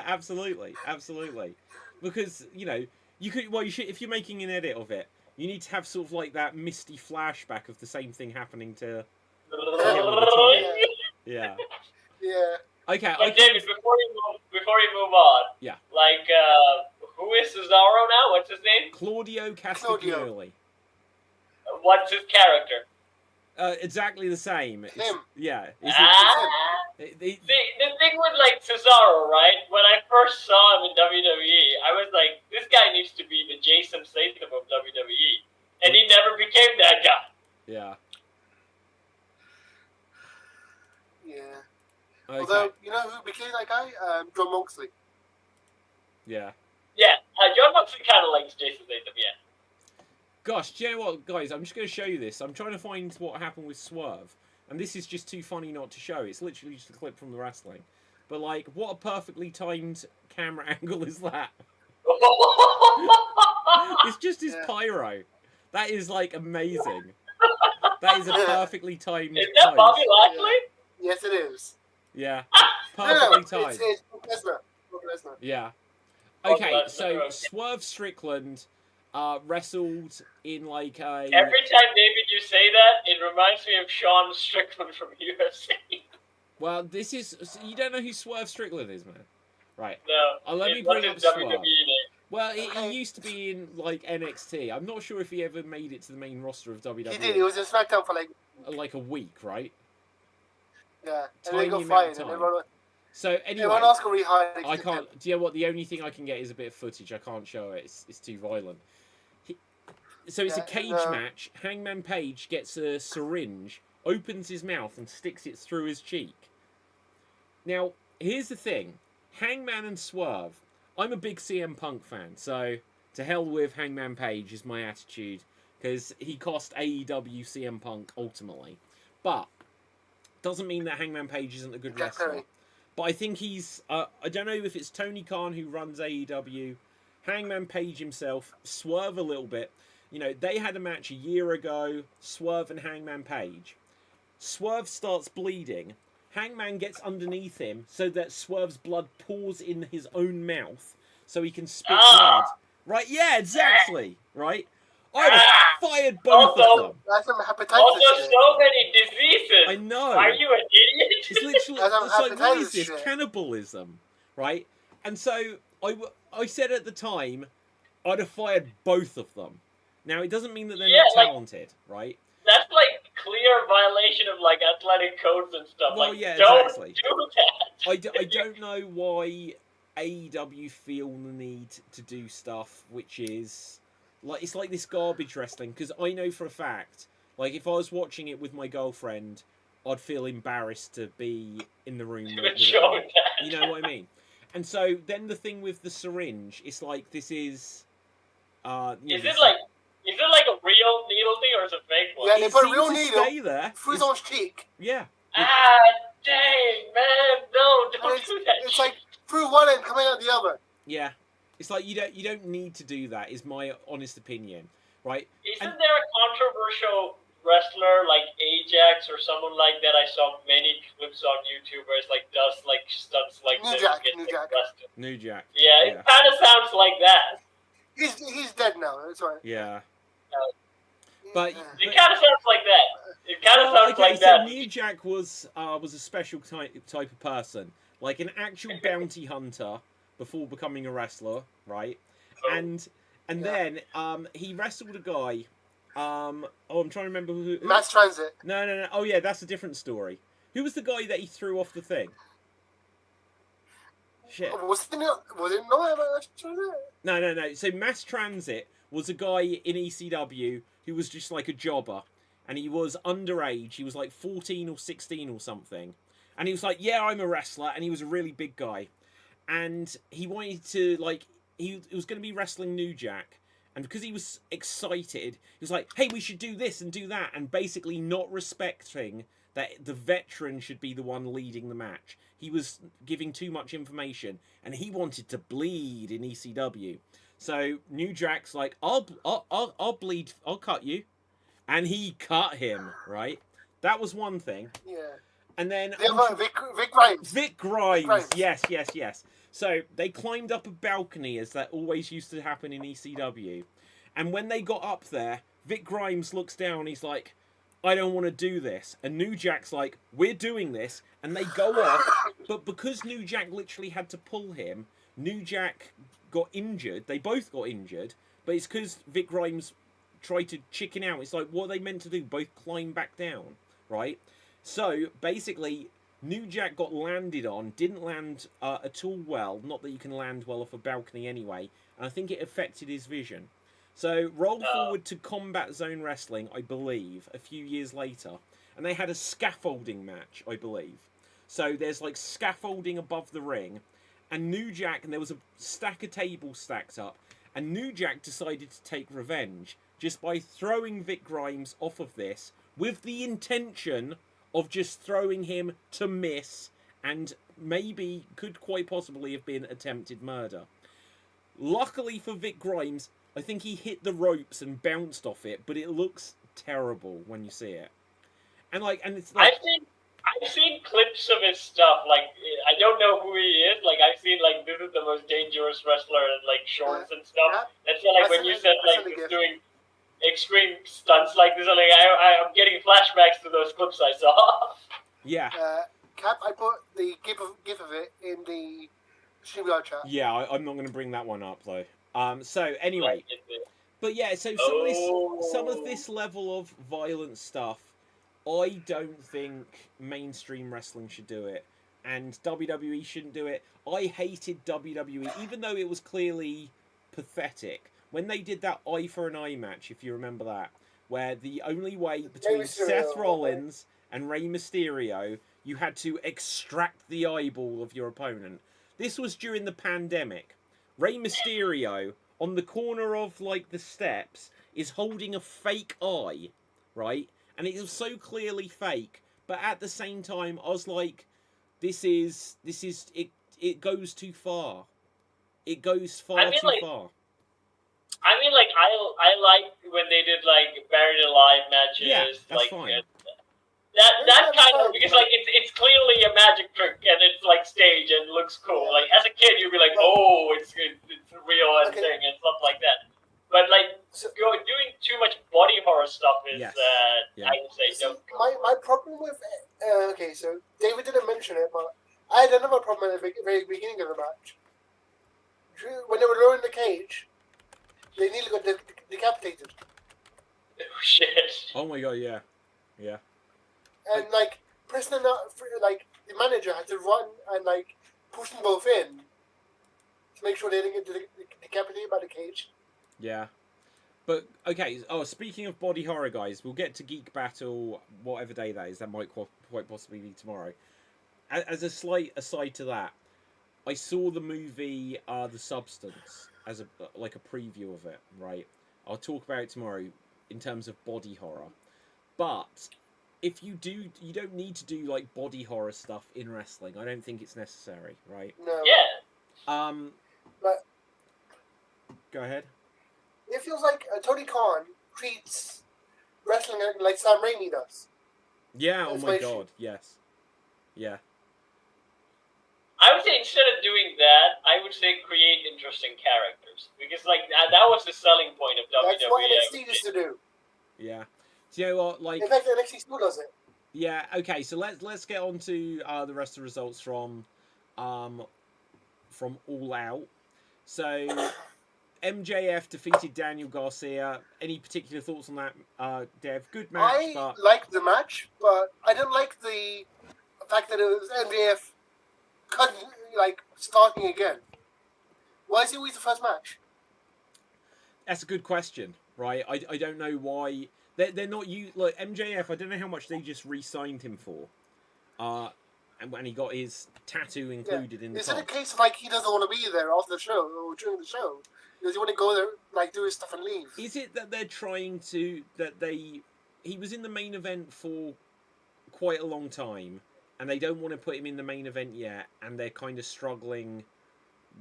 absolutely. Because, you know, you should, if you're making an edit of it, You need to have sort of like that misty flashback of the same thing happening to. Yeah. Yeah. Okay. But David, before you move on, Yeah. like, who is Cesaro now? What's his name? Claudio Castagnoli. What's his character? Exactly the same. Him. Yeah. See, the thing with like Cesaro, right? When I first saw him in WWE, I was like, this guy needs to be the Jason Statham of WWE, and he never became that guy. Yeah. Yeah. Okay. Although, you know who became that guy? John Moxley. Yeah. Yeah, John Moxley kind of likes Jason Statham, yeah. Gosh, do you know what, guys? I'm just going to show you this. I'm trying to find what happened with Swerve. And this is just too funny not to show. It's literally just a clip from the wrestling. But, like, what a perfectly timed camera angle is that? It's just his pyro. That is, like, amazing. That is a perfectly timed Is that Bobby Lashley? Yeah. Yes, it is. Yeah. Perfectly timed. It's Brock Lesnar. Yeah. Okay, so Swerve Strickland wrestled in like a... Every time, David, you say that, it reminds me of Sean Strickland from UFC. Well, this is... You don't know who Swerve Strickland is, man? Right. No. Let me bring up Swerve. WWE name. Well, he used to be in, like, NXT. I'm not sure if he ever made it to the main roster of WWE. He did. He was in SmackDown for, like a week, right? Yeah. Tiny and they got amount fired. of And time. So, anyway... Everyone else got rehired. I can't... Do you know what? The only thing I can get is a bit of footage. I can't show it. It's too violent. So it's a cage match. Hangman Page gets a syringe, opens his mouth, and sticks it through his cheek. Now, here's the thing. Hangman and Swerve. I'm a big CM Punk fan, so to hell with Hangman Page is my attitude, because he cost AEW CM Punk ultimately. But doesn't mean that Hangman Page isn't a good wrestler. But I think he's... I don't know if it's Tony Khan who runs AEW, Hangman Page himself, Swerve a little bit. You know, they had a match a year ago, Swerve and Hangman Page. Swerve starts bleeding. Hangman gets underneath him so that Swerve's blood pours in his own mouth so he can spit blood. Right? Yeah, exactly. Right? I would have fired both of them. That's some hepatitis. Also, so many diseases. I know. Are you an idiot? It's literally, it's like, what is this? Cannibalism. Right? And so, I said at the time, I'd have fired both of them. Now, it doesn't mean that they're not talented, right? That's like clear violation of like athletic codes and stuff. Well, like, yeah, don't exactly. do that. I don't know why AEW feel the need to do stuff which is like, it's like this garbage wrestling, because I know for a fact, like, if I was watching it with my girlfriend, I'd feel embarrassed to be in the room with it. You know what I mean? And so then the thing with the syringe, it's like, this is Is it like a real needle thing or is it a fake one? Yeah, they put a real needle there. through his own cheek. Yeah. Dang, man, no, don't do that. It's like through one end, coming out the other. Yeah, it's like you don't need to do that. Is my honest opinion, right? Isn't there a controversial wrestler like Ajax or someone like that? I saw many clips on YouTube where it's like does like stunts like this, gets arrested. New Jack. Yeah, it kind of sounds like that. He's dead now. That's right. Yeah. But it kind of sounds like that. It kind of sounds like that. So New Jack was a special type of person, like an actual bounty hunter before becoming a wrestler, right? And then he wrestled a guy. I'm trying to remember who. Mass Transit. No. Oh yeah, that's a different story. Who was the guy that he threw off the thing? Shit. Was it not Mass Transit? No. So Mass Transit was a guy in ECW who was just like a jobber, and he was underage. He was like 14 or 16 or something, and he was like, "Yeah, I'm a wrestler," and he was a really big guy, and he wanted to like he was going to be wrestling New Jack, and because he was excited, he was like, "Hey, we should do this and do that," and basically not respecting that the veteran should be the one leading the match. He was giving too much information, and he wanted to bleed in ECW. So New Jack's like, I'll bleed, I'll cut you, and he cut him. Right, that was one thing. Yeah. And then Vic Grimes. Vic Grimes. Yes. So they climbed up a balcony, as that always used to happen in ECW, And when they got up there, Vic Grimes looks down. He's like, I don't want to do this. And New Jack's like, we're doing this. And they go off. But because New Jack literally had to pull him, New Jack got injured. They both got injured. But it's because Vic Grimes tried to chicken out. It's like, what are they meant to do? Both climb back down, right? So, basically, New Jack got landed on. Didn't land at all well. Not that you can land well off a balcony anyway. And I think it affected his vision. So, roll forward to Combat Zone Wrestling, I believe, a few years later. And they had a scaffolding match, I believe. So, there's like scaffolding above the ring. And New Jack, and there was a stack of tables stacked up. And New Jack decided to take revenge just by throwing Vic Grimes off of this with the intention of just throwing him to miss and maybe could quite possibly have been attempted murder. Luckily for Vic Grimes, I think he hit the ropes and bounced off it, but it looks terrible when you see it. And it's like I've seen clips of his stuff. Like, I don't know who he is. Like, I've seen like this is the most dangerous wrestler in like shorts and stuff. That's like when you said like he's doing extreme stunts like this. Like I'm getting flashbacks to those clips I saw. Yeah. Cap, I put the gif of it in the StreamYard chat. Yeah, I'm not going to bring that one up though. So anyway, but yeah, so some of this level of violent stuff, I don't think mainstream wrestling should do it, and WWE shouldn't do it. I hated WWE, even though it was clearly pathetic. When they did that eye for an eye match, if you remember that, where the only way between Seth Rollins and Rey Mysterio, you had to extract the eyeball of your opponent. This was during the pandemic. Rey Mysterio, on the corner of, like, the steps, is holding a fake eye, right? And it was so clearly fake, but at the same time, I was like, it goes too far. It goes far too far. I mean, like, I like when they did, like, Buried Alive matches. Yeah, that's like, fine. That kind of, because like it's clearly a magic trick and it's like stage and looks cool. Like as a kid, you'd be like, oh, it's real and thing and stuff like that. But like doing too much body horror stuff is, I would say, don't. My problem with so David didn't mention it, but I had another problem at the very beginning of the match. When they were lowering the cage, they nearly got decapitated. Oh shit! Oh my god, yeah. And like Preston, like the manager had to run and like push them both in to make sure they didn't get decapitated by the cage. Yeah, but okay. Oh, speaking of body horror, guys, we'll get to Geek Battle whatever day that is. That might quite possibly be tomorrow. As a slight aside to that, I saw the movie The Substance as a preview of it. Right, I'll talk about it tomorrow in terms of body horror, but. If you don't need to do like body horror stuff in wrestling. I don't think it's necessary, right? No. Yeah. But go ahead. It feels like Tony Khan treats wrestling like Sam Raimi does. Yeah. Oh my god. Yes. Yeah. I would say instead of doing that, I would say create interesting characters because like that was the selling point of WWE. That's what NXT used to do. Yeah. Do you know what? Like, in fact, NXT still does it. Yeah. Okay. So let's get on to the rest of the results from All Out. So MJF defeated Daniel Garcia. Any particular thoughts on that, Dev? Good match. I liked the match, but I didn't like the fact that it was MJF starting again. Why is it always the first match? That's a good question, right? I don't know why. They're not like MJF. I don't know how much they just re-signed him for, and when he got his tattoo included in the. Is it a case of like he doesn't want to be there after the show or during the show? Does he want to go there, like do his stuff and leave? Is it that they're trying to he was in the main event for quite a long time, and they don't want to put him in the main event yet, and they're kind of struggling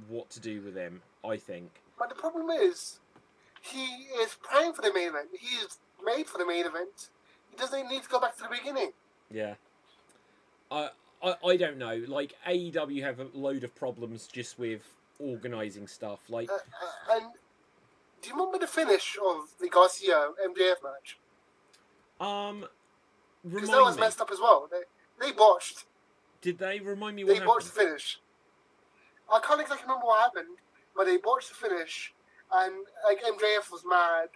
what to do with him. I think. But the problem is, he is praying for the main event. He is made for the main event. He doesn't need to go back to the beginning. Yeah. I don't know. Like, AEW have a load of problems just with organising stuff. Like, and Do you remember the finish of the Garcia MJF match? Because that was Remind me. messed up as well. They botched. Did they remind me what They happened? botched the finish. I can't exactly remember what happened, but they botched the finish, and like MJF was mad,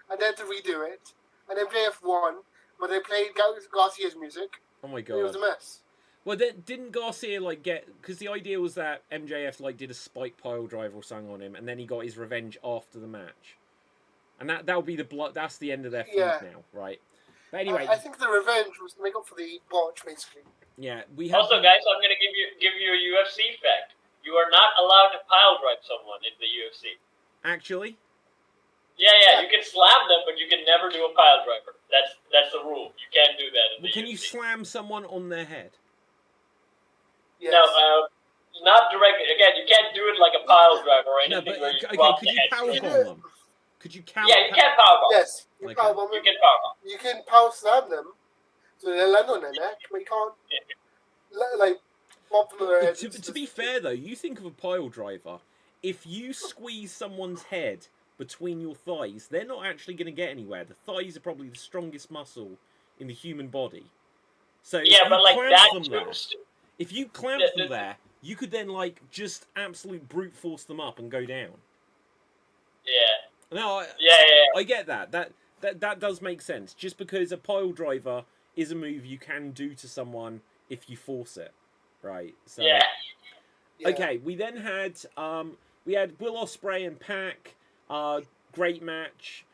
and they had to redo it, and MJF won, but they played Garcia's music. Oh my And it was god. a mess. Well, then, didn't Garcia like get? Because the idea was that MJF like did a spike pile driver or something on him, and then he got his revenge after the match, and that'll be the blood. That's the end of their feud now, right? But anyway, I think the revenge was to make up for the botch, basically. yeah, we have. Also, guys, I'm gonna give you a UFC fact. You are not allowed to pile drive someone in the UFC. Actually. Yeah, you can slam them, but you can never do a pile driver. That's the rule. You can't do that in the UFC. Can you slam someone on their head? Yes. No, not directly. Again, you can't do it like a pile driver or anything. No, but where you okay, drop could you the head. powerbomb them? Could you count? Yeah, you can powerbomb. Yes. You Okay. powerbomb them. You can powerbomb. You can power slam them, so they land on their neck, but you can't like pop them on their head. To be fair though, you think of a pile driver. If you squeeze someone's head between your thighs, they're not actually going to get anywhere. The thighs are probably the strongest muscle in the human body. So if Yeah, you but like clamp that them there, if you clamp them there, you could then like just absolute brute force them up and go down. Yeah. No, Yeah. I get that. That does make sense. Just because a pile driver is a move you can do to someone if you force it, right? So, Yeah. Okay, we then had Will Ospreay and Pac. Great match.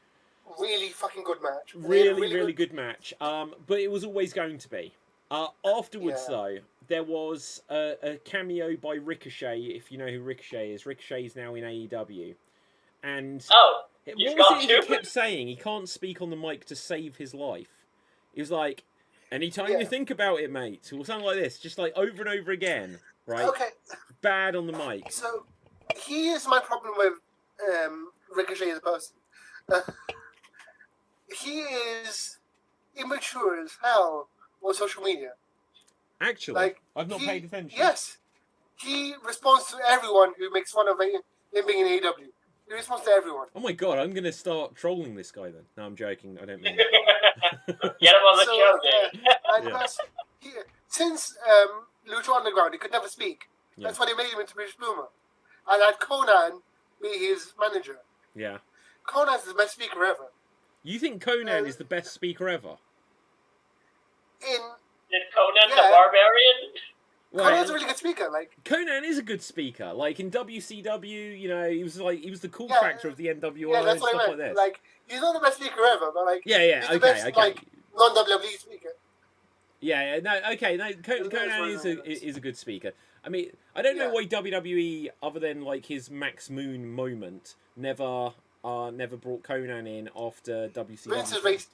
Really fucking good match. Really good match. But it was always going to be. Afterwards, though, there was a cameo by Ricochet. If you know who Ricochet is, Ricochet is now in AEW, and He's what gone was it too? he kept saying? He can't speak on the mic to save his life. He was like, "Anytime you think about it, mate," or something like this, just like over and over again, right? Okay. Bad on the mic. So here's my problem with Ricochet as a person. He is immature as hell on social media. Actually, Like, I've not paid attention. Yes, he responds to everyone who makes fun of him being in AEW. He responds to everyone. Oh my god, I'm gonna start trolling this guy then. No, I'm joking. I don't mean that. Get him on the show, Dave. And plus, since Lucha Underground, he could never speak. That's why they made him into British Boomer. And had Conan be his manager. Yeah. Conan's the best speaker ever. You think Conan is the best speaker ever? Did Conan the Barbarian? Conan's a really good speaker. Like, Conan is a good speaker. Like in WCW, you know, he was the cool factor of the NWO and that's stuff what I like meant. this. Like, he's not the best speaker ever, but like, yeah, he's the okay, best, okay. like, non-WWE speaker. Yeah, no, okay, no, Conan is a good speaker. I mean, I don't know why WWE, other than like his Max Moon moment, never brought Conan in after WCW. Vince is racist.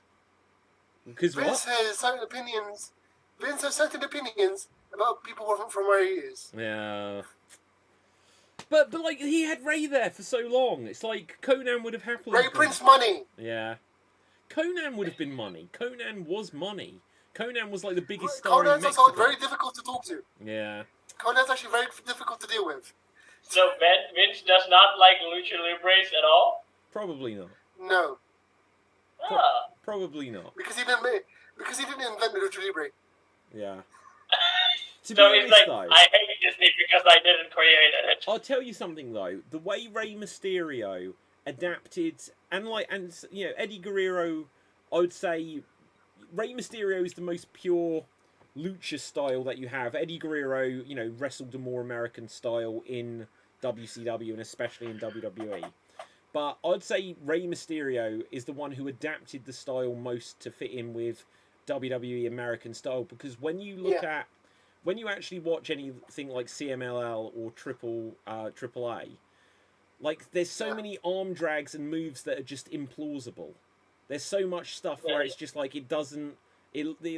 Because Vince has certain opinions. Vince has certain opinions about people from where he is. Yeah. But like he had Ray there for so long. It's like Conan would have happily. Ray Prince money. Yeah. Conan would have been money. Conan was money. Conan was like the biggest star in Conan's Mexico. also very difficult to talk to. Yeah. Conan's actually very difficult to deal with. So Vince does not like Lucha Libres at all? Probably not. No. Probably not. Because he didn't invent the Lucha Libre. Yeah. So he's like, I hate Disney because I didn't create it. I'll tell you something though. The way Rey Mysterio adapted, and you know, Eddie Guerrero, I would say Rey Mysterio is the most pure lucha style that you have. Eddie Guerrero, you know, wrestled a more American style in WCW and especially in WWE. But I'd say Rey Mysterio is the one who adapted the style most to fit in with WWE American style, because when you look at, when you actually watch anything like CMLL or AAA, like there's so many arm drags and moves that are just implausible. There's so much stuff where it's just like it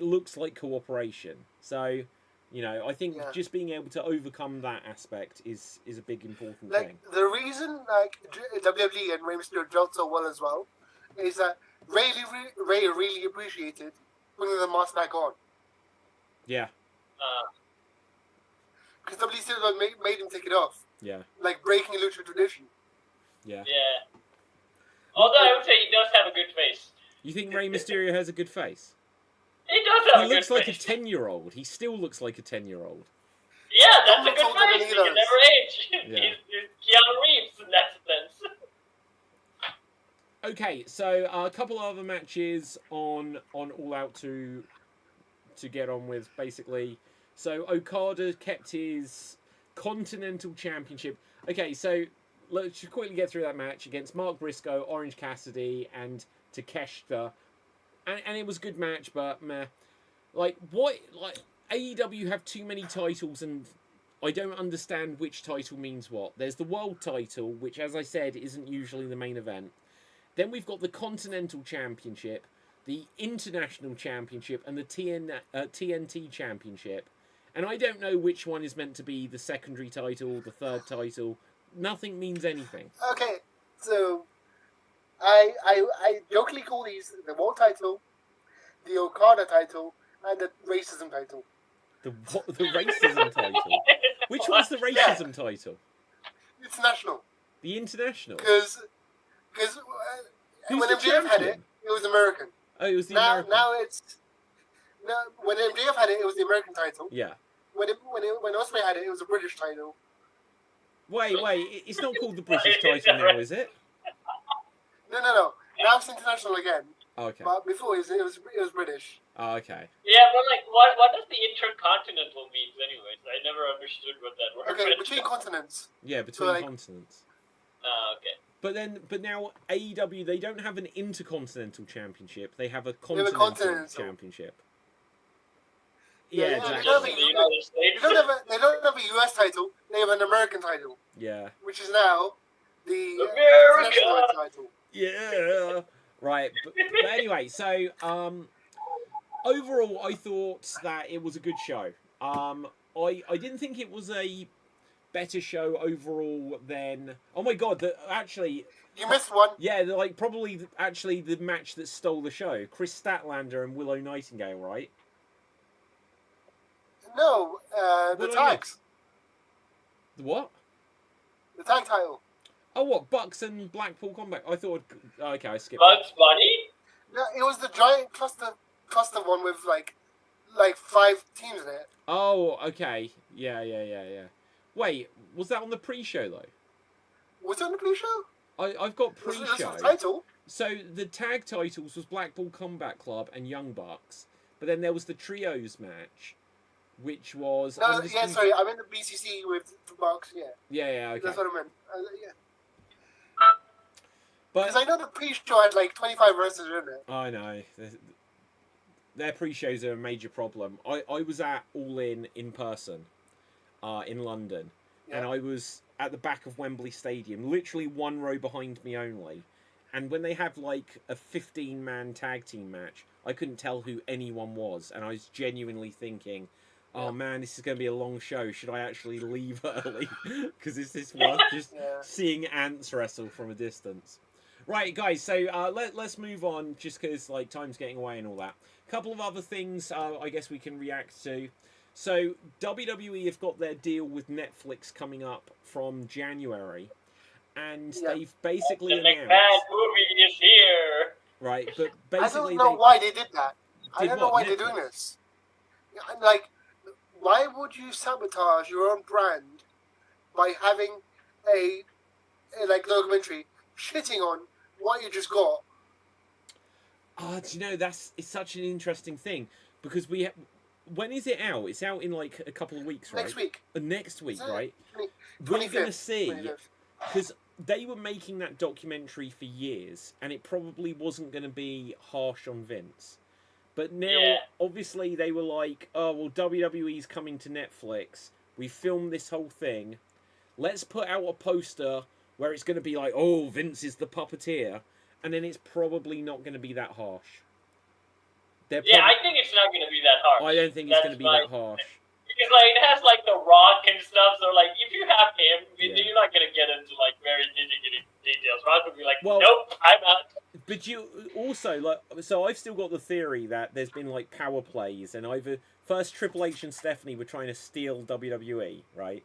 looks like cooperation. So, you know, I think just being able to overcome that aspect is a big important thing. The reason like WWE and Rey Mysterio gelled so well as well is that Ray really appreciated putting the mask back on. Yeah. Because WWE made him take it off. Yeah. Like breaking lucha tradition. Yeah. Yeah. Although I would say he does have a good face. You think Rey Mysterio has a good face? He does have He a good looks like face. a 10-year-old. He still looks like a 10-year-old. Yeah, that's a good Someone told him face. he He can does. never age. Yeah. He's Keanu Reeves in that sense. Okay, so a couple of other matches on All Out to get on with, basically. So Okada kept his Continental Championship. Okay, so let's just quickly get through that match against Mark Briscoe, Orange Cassidy, and Takeshita. And it was a good match, but meh. Like, what? Like, AEW have too many titles, and I don't understand which title means what. There's the world title, which, as I said, isn't usually the main event. Then we've got the Continental Championship, the International Championship, and the TNT Championship. And I don't know which one is meant to be the secondary title, the third title. Nothing means anything. Okay, so I jokingly call these the world title, the Okada title, and the racism title. The racism title? Which one's the racism title? It's national. The International? Because Who's when the MJF had champion? it was American. Oh, it was the Now American. when MJF had it was the American title. Yeah. When Osprey had it was a British title. Wait, it's not called the British title now, is it? No. Now it's international again. Okay. But before it was British. Oh, okay. Yeah, but like, what does the intercontinental mean, anyways? I never understood what that word Okay, meant. between continents. Yeah, between like- continents. Okay. But now AEW, they don't have an Intercontinental Championship. They have a have a Continental Continental. Championship. Yeah, Yeah, they exactly. don't The have United States. They don't have a US title. They have an American title, Yeah. which is now the America! international title. Yeah. Right. But anyway, so overall, I thought that it was a good show. I didn't think it was a better show overall than. Oh my god! Actually, You missed one. yeah, like probably actually the match that stole the show. Chris Statlander and Willow Nightingale, right? No, the What do I tags. The what? The tag title. Oh, what? Bucks and Blackpool Combat. I thought. Okay, I skipped. Bugs Bunny? No, it was the giant cluster one with like 5 teams in it. Oh, okay. Yeah. Wait, was that on the pre-show though? Was it on the pre-show? I've got It was pre-show. the title. So the tag titles was Blackpool Combat Club and Young Bucks, but then there was the trios match, which was No, Undisputed- yeah, sorry, I meant the BCC with the Bucks. Yeah, Yeah, okay. that's what I meant. Yeah, But because I know the pre-show had like 25 wrestlers in it. I know their pre-shows are a major problem. I was at All In person, in London, and Yeah. I was at the back of Wembley Stadium, literally one row behind me only. And when they have like a 15-man tag team match, I couldn't tell who anyone was, and I was genuinely thinking, "Oh man, this is going to be a long show. Should I actually leave early? Because is this worth just Yeah. seeing ants wrestle from a distance?" Right, guys. So let's move on, just because like time's getting away and all that. A couple of other things I guess we can react to. So WWE have got their deal with Netflix coming up from January, and Yeah. they've basically The McMahon announced, movie is here. right? But I basically, don't know why they did that. I Did don't know what, why they're Netflix? doing this. Yeah, like, why would you sabotage your own brand by having a like documentary shitting on what you just got? do you know it's such an interesting thing because when is it out? It's out in like a couple of weeks, right? Next week. Next week, Is it? right? 20- We're gonna 25th, see 25th. because they were making that documentary for years, and it probably wasn't going to be harsh on Vince. But now, Yeah. obviously, they were like, "Oh well, WWE's coming to Netflix. We filmed this whole thing. Let's put out a poster where it's going to be like, oh, Vince is the puppeteer,' and then it's probably not going to be that harsh." They're Yeah, prob- I think it's not going to be that hard. I don't think it's That's going to be my- that harsh. Because like it has like the Rock and stuff, so like if you have him, Yeah. you're not gonna get into like very nitty-gritty details. Rock would be like, Well- nope, I'm out. But you also like, so I've still got the theory that there's been like power plays, and either first Triple H and Stephanie were trying to steal WWE, right,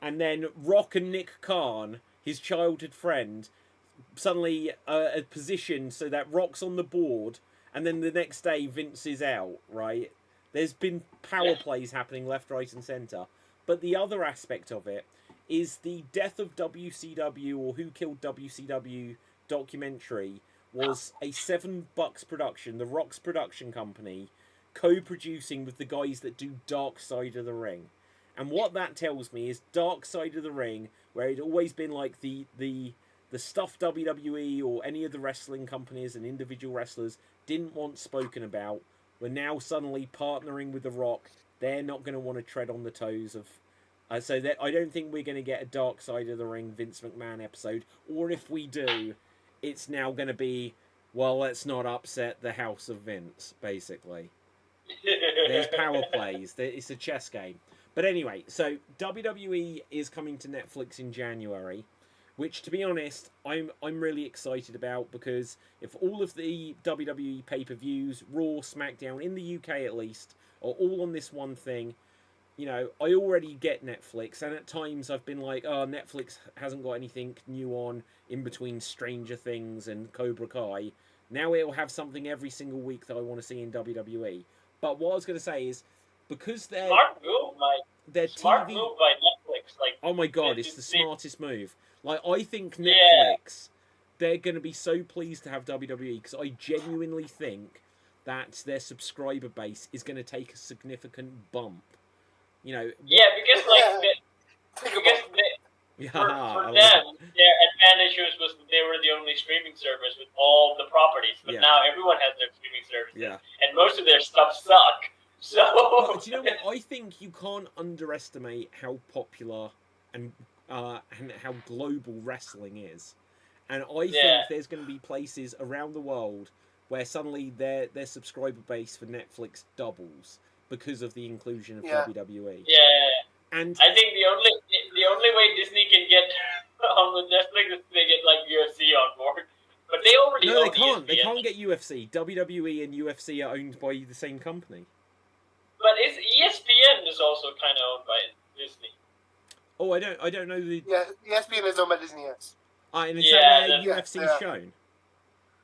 and then Rock and Nick Khan, his childhood friend, suddenly a position so that Rock's on the board, and then the next day Vince is out, right? There's been power plays happening left, right, and centre. But the other aspect of it is the death of WCW, or Who Killed WCW documentary, was a $7 production, the Rock's production company, co-producing with the guys that do Dark Side of the Ring. And what that tells me is Dark Side of the Ring, where it'd always been like the stuff WWE or any of the wrestling companies and individual wrestlers didn't want spoken about, we're now suddenly partnering with The Rock. They're not going to want to tread on the toes of... so that I don't think we're going to get a Dark Side of the Ring Vince McMahon episode. Or if we do, it's now going to be, well, let's not upset the House of Vince, basically. There's power plays. It's a chess game. But anyway, so WWE is coming to Netflix in January, which, to be honest, I'm really excited about, because if all of the WWE pay-per-views, Raw, SmackDown, in the UK at least, are all on this one thing, you know, I already get Netflix, and at times I've been like, oh, Netflix hasn't got anything new on in between Stranger Things and Cobra Kai. Now it'll have something every single week that I want to see in WWE. But what I was going to say is, because they're... Smart move, Mike. Their Smart TV... move by Netflix. Like, oh my god, it's the smartest move. Like, I think Netflix, they're going to be so pleased to have WWE, because I genuinely think that their subscriber base is going to take a significant bump. You know... Yeah, because, like, for them, their advantage was that they were the only streaming service with all the properties. But now everyone has their streaming services. Yeah. And most of their stuff suck. So... But do you know what? I think you can't underestimate how popular and how global wrestling is. And I think there's going to be places around the world where suddenly their subscriber base for Netflix doubles because of the inclusion of WWE. Yeah. And I think the only way Disney can get on the Netflix is they get like UFC on board. But they already no, own they can't. ESPN. They can't get UFC. WWE and UFC are owned by the same company. But ESPN is also kind of owned by Disney. Oh, I don't know the... Yeah, ESPN is owned by Disney, yes. And is that where UFC is shown?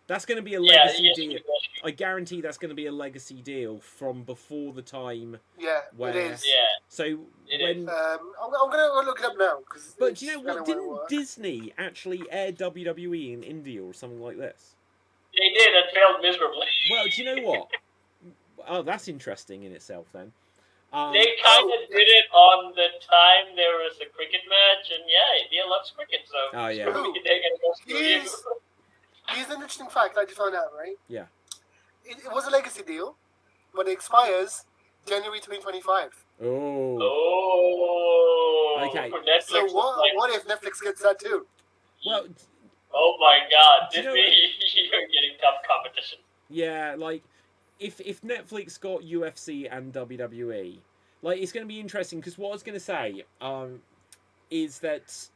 That's going to be a legacy deal. I guarantee that's going to be a legacy deal from before the time. Yeah, where... it is. Yeah. So when... I'm going to look it up now. But do you know what? Didn't Disney actually air WWE in India or something like this? They did, and failed miserably. Well, do you know what? Oh, that's interesting in itself then. They kind of did it on the time there was a cricket match, and India loves cricket, so oh, yeah. they're going to go screw you. Here's an interesting fact I just found out, right? Yeah. It was a legacy deal, but it expires January 2025. Oh. Oh. Okay. Netflix So what if Netflix gets that too? Well... Oh my god, Do you Disney, know you're getting tough competition. Yeah, like, if Netflix got UFC and WWE, like, it's going to be interesting, because what I was going to say is that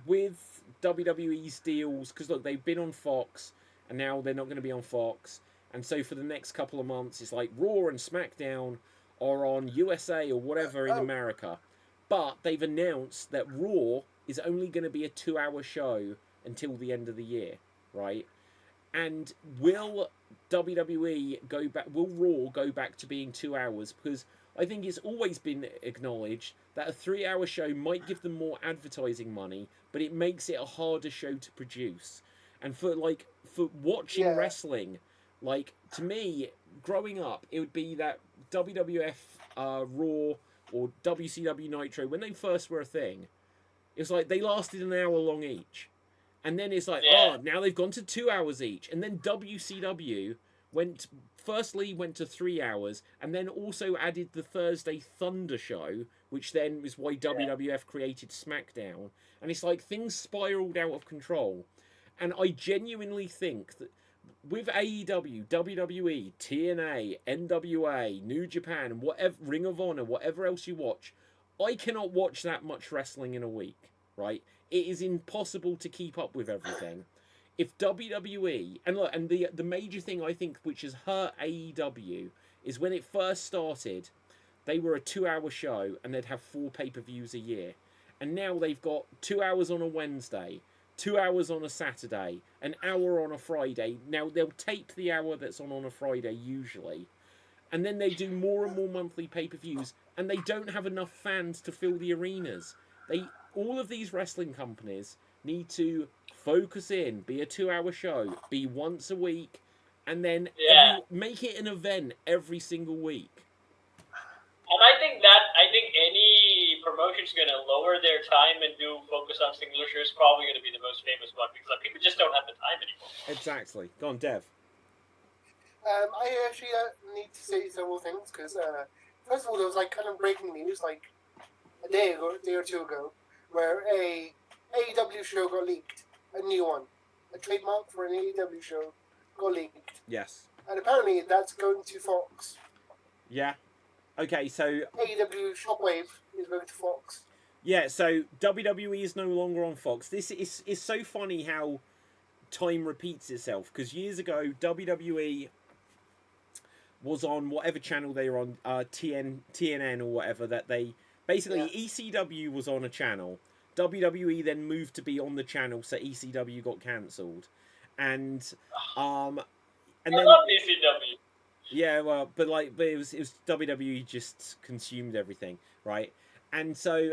with WWE's deals, because look, they've been on Fox, and now they're not going to be on Fox, and so for the next couple of months, it's like Raw and SmackDown are on USA or whatever in America, but they've announced that Raw is only going to be a 2-hour show until the end of the year, right? And will WWE go back? Will Raw go back to being 2 hours? Because I think it's always been acknowledged that a 3-hour show might give them more advertising money, but it makes it a harder show to produce. And for watching wrestling, like, to me, growing up, it would be that WWF Raw or WCW Nitro, when they first were a thing, it was like they lasted an hour long each. And then it's like, now they've gone to 2 hours each. And then WCW went to 3 hours, and then also added the Thursday Thunder show, which then is why WWF created SmackDown. And it's like things spiraled out of control. And I genuinely think that with AEW, WWE, TNA, NWA, New Japan, whatever, Ring of Honor, whatever else you watch, I cannot watch that much wrestling in a week, right? It is impossible to keep up with everything. If WWE, and look, and the major thing I think which has hurt AEW is when it first started, they were a 2-hour show and they'd have 4 pay-per-views a year. And now they've got 2 hours on a Wednesday, 2 hours on a Saturday, an hour on a Friday. Now, they'll tape the hour that's on a Friday, usually. And then they do more and more monthly pay-per-views, and they don't have enough fans to fill the arenas. All of these wrestling companies need to focus in, be a 2-hour show, be once a week, and then make it an event every single week. And I think any promotion's going to lower their time and do focus on singular shows is probably going to be the most famous one, because like, people just don't have the time anymore. Exactly. Go on, Dev. I actually need to say several things, because first of all, there was like kind of breaking news like a day or two ago, where a AEW show got leaked, a new one, a trademark for an AEW show got leaked. Yes. And apparently that's going to Fox. Yeah. Okay, so AEW Shockwave is going to Fox. Yeah, so WWE is no longer on Fox. This is so funny how time repeats itself, because years ago WWE was on whatever channel they were on, TNN or whatever, that they basically ECW was on a channel. WWE then moved to be on the channel, so ECW got cancelled, and I then love ECW. yeah, well, but it was WWE just consumed everything, right? And so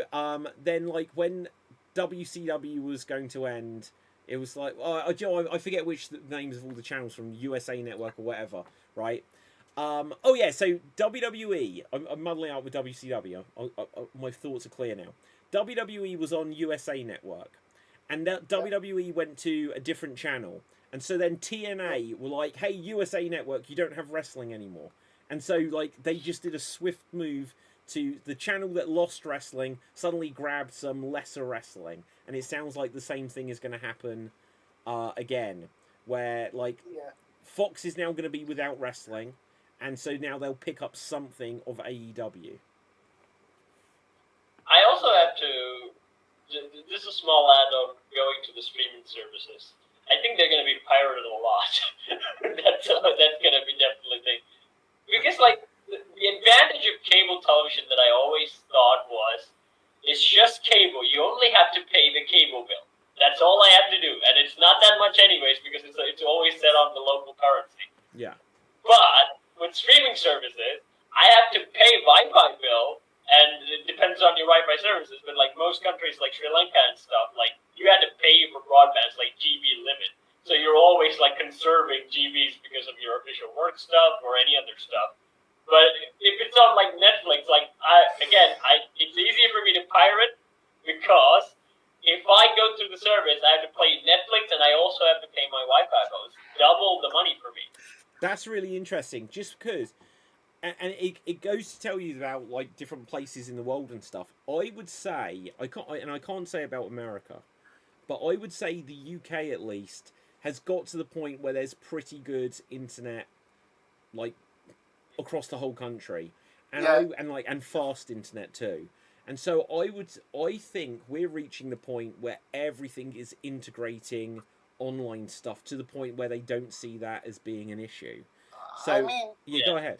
then like when WCW was going to end, it was like I forget which names of all the channels from USA Network or whatever, right? So WWE, I'm muddling up with WCW. My thoughts are clear now. WWE was on USA Network, and WWE went to a different channel, and so then TNA were like, "Hey, USA Network, you don't have wrestling anymore," and so like they just did a swift move to the channel that lost wrestling, suddenly grabbed some lesser wrestling, and it sounds like the same thing is going to happen again, where like Fox is now going to be without wrestling, and so now they'll pick up something of AEW. I also have to. This is a small add-on going to the streaming services. I think they're going to be pirated a lot. that's going to be definitely thing. Because like the advantage of cable television that I always thought was, it's just cable. You only have to pay the cable bill. That's all I have to do, and it's not that much anyways, because it's always set on the local currency. Yeah. But with streaming services, I have to pay Wi-Fi bill, and it depends on your Wi-Fi services. But like most countries, like Sri Lanka and stuff, like you had to pay for broadband, it's like GB limit. So you're always like conserving GBs because of your official work stuff or any other stuff. But if it's on like Netflix, like it's easier for me to pirate, because if I go through the service, I have to pay Netflix and I also have to pay my Wi-Fi bill. It's double the money for me. That's really interesting, just because, and it goes to tell you about like different places in the world and stuff. I would say I can't say about America, but I would say the UK at least has got to the point where there's pretty good internet, like across the whole country, and fast internet too. And so I think we're reaching the point where everything is integrating online stuff to the point where they don't see that as being an issue. So I mean, go ahead.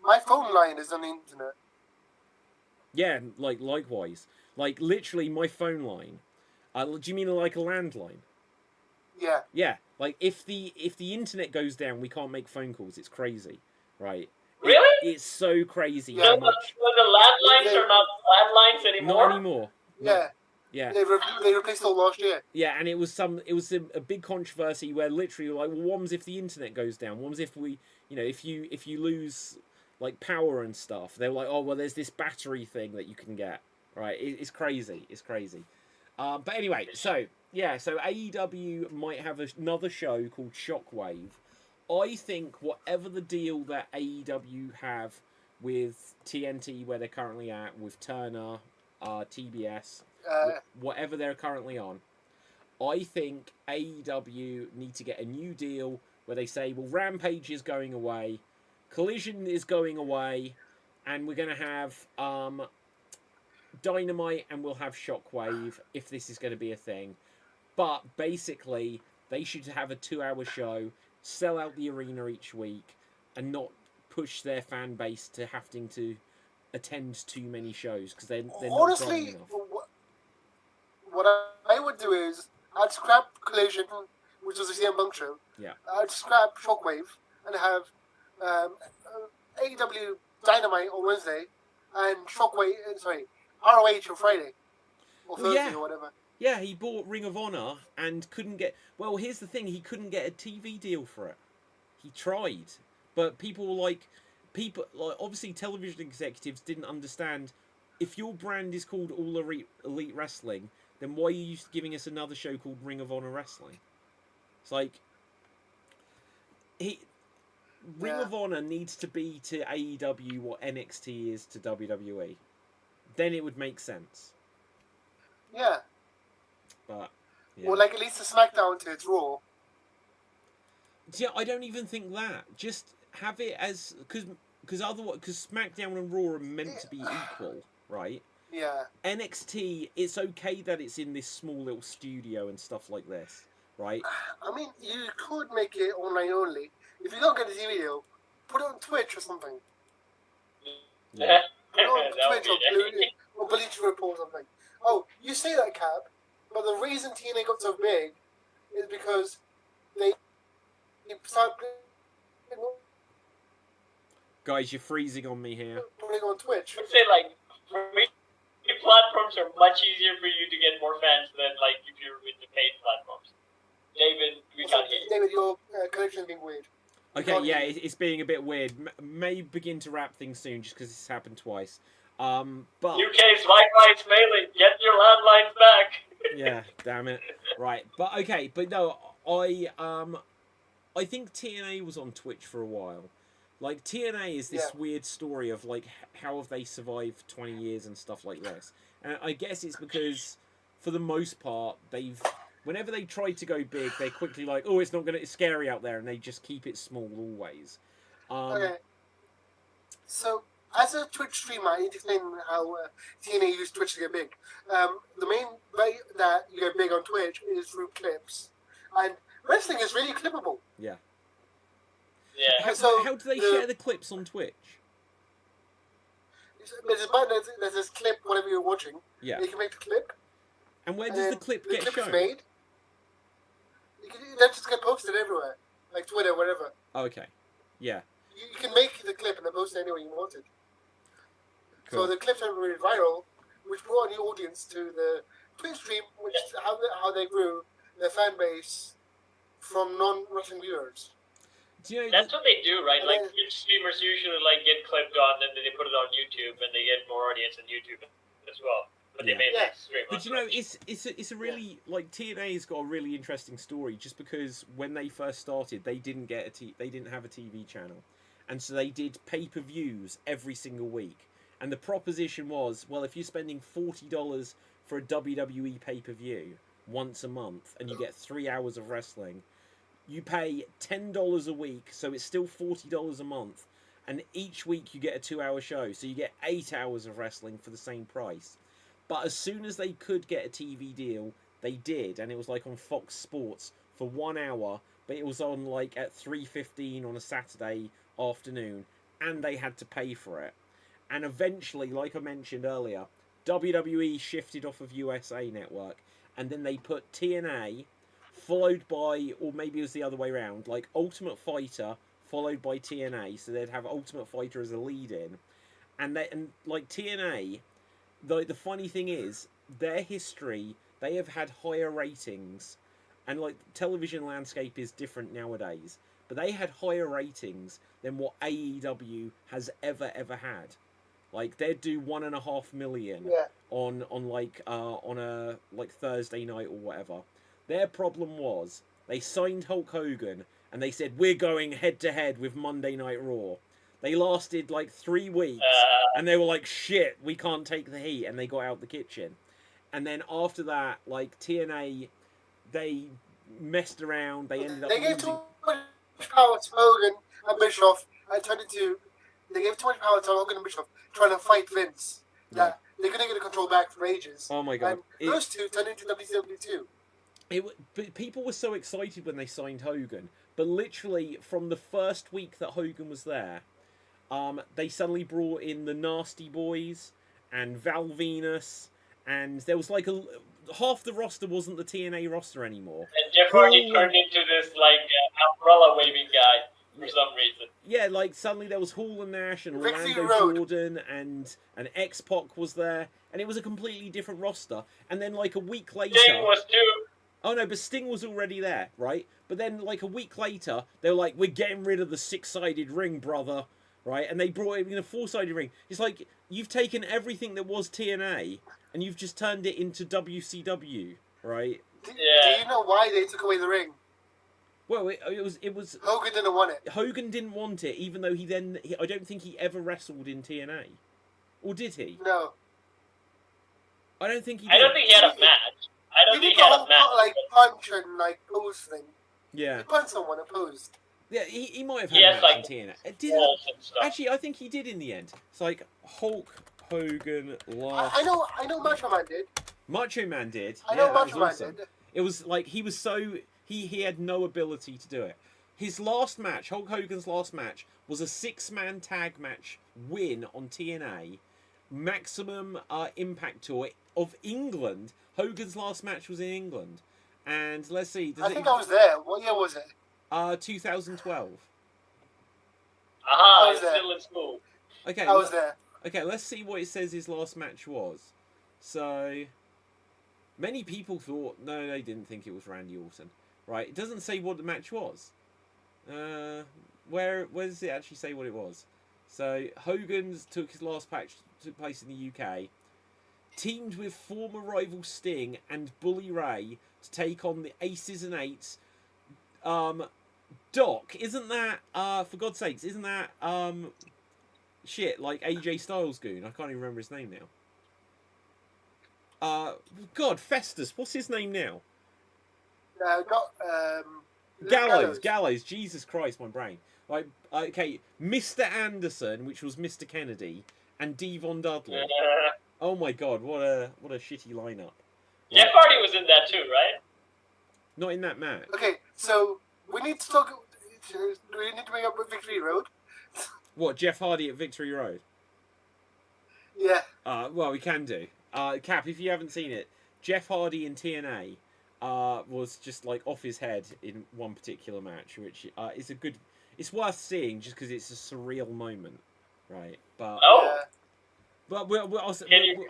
My phone line is on the internet. Yeah, like likewise. Like literally my phone line. Do you mean like a landline? Yeah. Yeah. Like if the internet goes down, we can't make phone calls. It's crazy, right? Really? It's so crazy. Yeah. How much... So the landlines are not landlines anymore? Not anymore. Yeah. Yeah. They replaced it all last year. Yeah, and it was a big controversy where literally like, well, what happens if the internet goes down? What happens if we, if you lose like power and stuff? They were like, oh well, there's this battery thing that you can get. Right? It's crazy. It's crazy. But anyway, so AEW might have another show called Shockwave. I think whatever the deal that AEW have with TNT, where they're currently at, with Turner, TBS, whatever they're currently on, I think AEW need to get a new deal where they say, well, Rampage is going away, Collision is going away, and we're going to have Dynamite, and we'll have Shockwave if this is going to be a thing. But basically, they should have a 2-hour show, sell out the arena each week, and not push their fan base to having to attend too many shows, because they're not growing honestly, enough. what I would do is I'd scrap Collision, which was a CM Punk show. Yeah. I'd scrap Shockwave and have AEW Dynamite on Wednesday and ROH on Friday or Thursday or whatever. Yeah, he bought Ring of Honor and couldn't get. Well, here's the thing: he couldn't get a TV deal for it. He tried, but people were like, obviously television executives didn't understand. If your brand is called All Elite Wrestling, then why are you giving us another show called Ring of Honor Wrestling? It's like Ring of Honor needs to be to AEW what NXT is to WWE. Then it would make sense. Yeah. But or like at least a SmackDown to its Raw. Yeah, I don't even think that. Just have it as because otherwise, because SmackDown and Raw are meant to be equal, right? Yeah. NXT, it's okay that it's in this small little studio and stuff like this, right? I mean, you could make it online only. If you don't get a TV deal, put it on Twitch or something. Yeah. Put it on Twitch or Bleacher Report or something. Oh, you say that, Cap, but the reason TNA got so big is because they started Guys, you're freezing on me here. putting on Twitch. I would say, like, free platforms are much easier for you to get more fans than, like, if you're with the paid platforms. David, we can't hear you. David, your connection is being weird. Okay, yeah, it's being a bit weird. May begin to wrap things soon just because it's happened twice. But UK's Wi-Fi is failing. Get your landlines back. Yeah, damn it. Right, but no, I think TNA was on Twitch for a while. Like, TNA is this weird story of, like, how have they survived 20 years and stuff like this. And I guess it's because, for the most part, whenever they try to go big, they're quickly like, oh, it's scary out there, and they just keep it small always. Okay. So, as a Twitch streamer, I need to explain how TNA used Twitch to get big. The main way that you get big on Twitch is through clips. And wrestling is really clippable. Yeah. Yeah. How do they share the clips on Twitch? There's a button, there's this clip, whatever you're watching. Yeah. You can make the clip. And where does the clip get shown? The clip is shown? made. That just get posted everywhere. Like Twitter, whatever. Oh, okay. Yeah. You can make the clip and then post it anywhere you want it. Cool. So the clips are really viral, which brought a new audience to the Twitch stream, which is how they grew their fan base from non-Russian viewers. Do you know, that's what they do, right? Like, Twitch streamers usually, like, get clipped on, and then they put it on YouTube, and they get more audience on YouTube as well. But they mainly stream on But you know, it's a really like TNA's got a really interesting story. Just because when they first started, they didn't have a TV channel, and so they did pay-per-views every single week. And the proposition was, well, if you're spending $40 for a WWE pay-per-view once a month, and you get 3 hours of wrestling, you pay $10 a week, so it's still $40 a month, and each week you get a 2-hour show, so you get 8 hours of wrestling for the same price. But as soon as they could get a TV deal, they did, and it was like on Fox Sports for 1 hour, but it was on like at 3:15 on a Saturday afternoon, and they had to pay for it. And eventually, like I mentioned earlier, WWE shifted off of USA Network, and then they put TNA, followed by, or maybe it was the other way around, like Ultimate Fighter, followed by TNA, so they'd have Ultimate Fighter as a lead-in. And like TNA, the funny thing is, their history, they have had higher ratings, and like television landscape is different nowadays, but they had higher ratings than what AEW has ever had. Like, they'd do 1.5 million on a like Thursday night or whatever. Their problem was they signed Hulk Hogan and they said, we're going head to head with Monday Night Raw. They lasted like 3 weeks and they were like, shit, we can't take the heat, and they got out the kitchen. And then after that, like TNA, they messed around. They ended up. They gave too much power to Hogan and Bischoff and turned into. They gave too much power to Hogan and Bischoff trying to fight Vince. Yeah. They couldn't get the control back for ages. Oh my god! And those two turned into WCW. But people were so excited when they signed Hogan, but literally from the first week that Hogan was there, they suddenly brought in the Nasty Boys and Val Venus and there was like half the roster wasn't the TNA roster anymore. And Jeff Hardy turned into this like umbrella waving guy for some reason. Yeah, like suddenly there was Hall and Nash and Victory Orlando Road. Jordan and X-Pac was there, and it was a completely different roster. And then like a week later, Sting was too. oh no, but Sting was already there, right? But then like a week later, they were like, "We're getting rid of the 6-sided ring, brother," right? And they brought him in a 4-sided ring. It's like you've taken everything that was TNA and you've just turned it into WCW, right? Do you know why they took away the ring? Well, it was Hogan didn't want it. Hogan didn't want it, even though I don't think he ever wrestled in TNA, or did he? No. I don't think he did. I don't think he had a match. I don't He think did he the had a whole match. like punch and like pose thing. Yeah, He punched someone opposed. yeah, he might have He had a has, match like, in TNA. It did. Balls and stuff. Actually, I think he did in the end. It's like Hulk Hogan last. I know Macho Man did. Macho Man did. I know that Macho Man was awesome. did. It was like he was so he had no ability to do it. His last match, Hulk Hogan's last match, was a 6-man tag match win on TNA, Maximum Impact Tour of England. Hogan's last match was in England, and let's see. I think I was there. What year was it? 2012. Aha, I was he's there. still in school. Okay, I was there. okay. Let's see what it says his last match was. So, many people thought no, they didn't think it was Randy Orton. Right? It doesn't say what the match was. Where does it actually say what it was? So Hogan's took his last match took place in the UK, teamed with former rival Sting and Bully Ray to take on the Aces and Eights. Doc, isn't that for God's sakes, isn't that shit like AJ Styles goon? I can't even remember his name now. God, Festus, what's his name now? Not Gallows. Jesus Christ, my brain. Like, okay, Mr. Anderson, which was Mr. Kennedy, and Devon Dudley. Oh my God, what a shitty lineup. Jeff Hardy was in that too, right? Not in that match. Okay, so we need to talk. Do we need to bring up Victory Road? What, Jeff Hardy at Victory Road? Yeah. Well, we can do. Cap, if you haven't seen it, Jeff Hardy in TNA was just like off his head in one particular match, which is a good. It's worth seeing just because it's a surreal moment, right? But Oh, but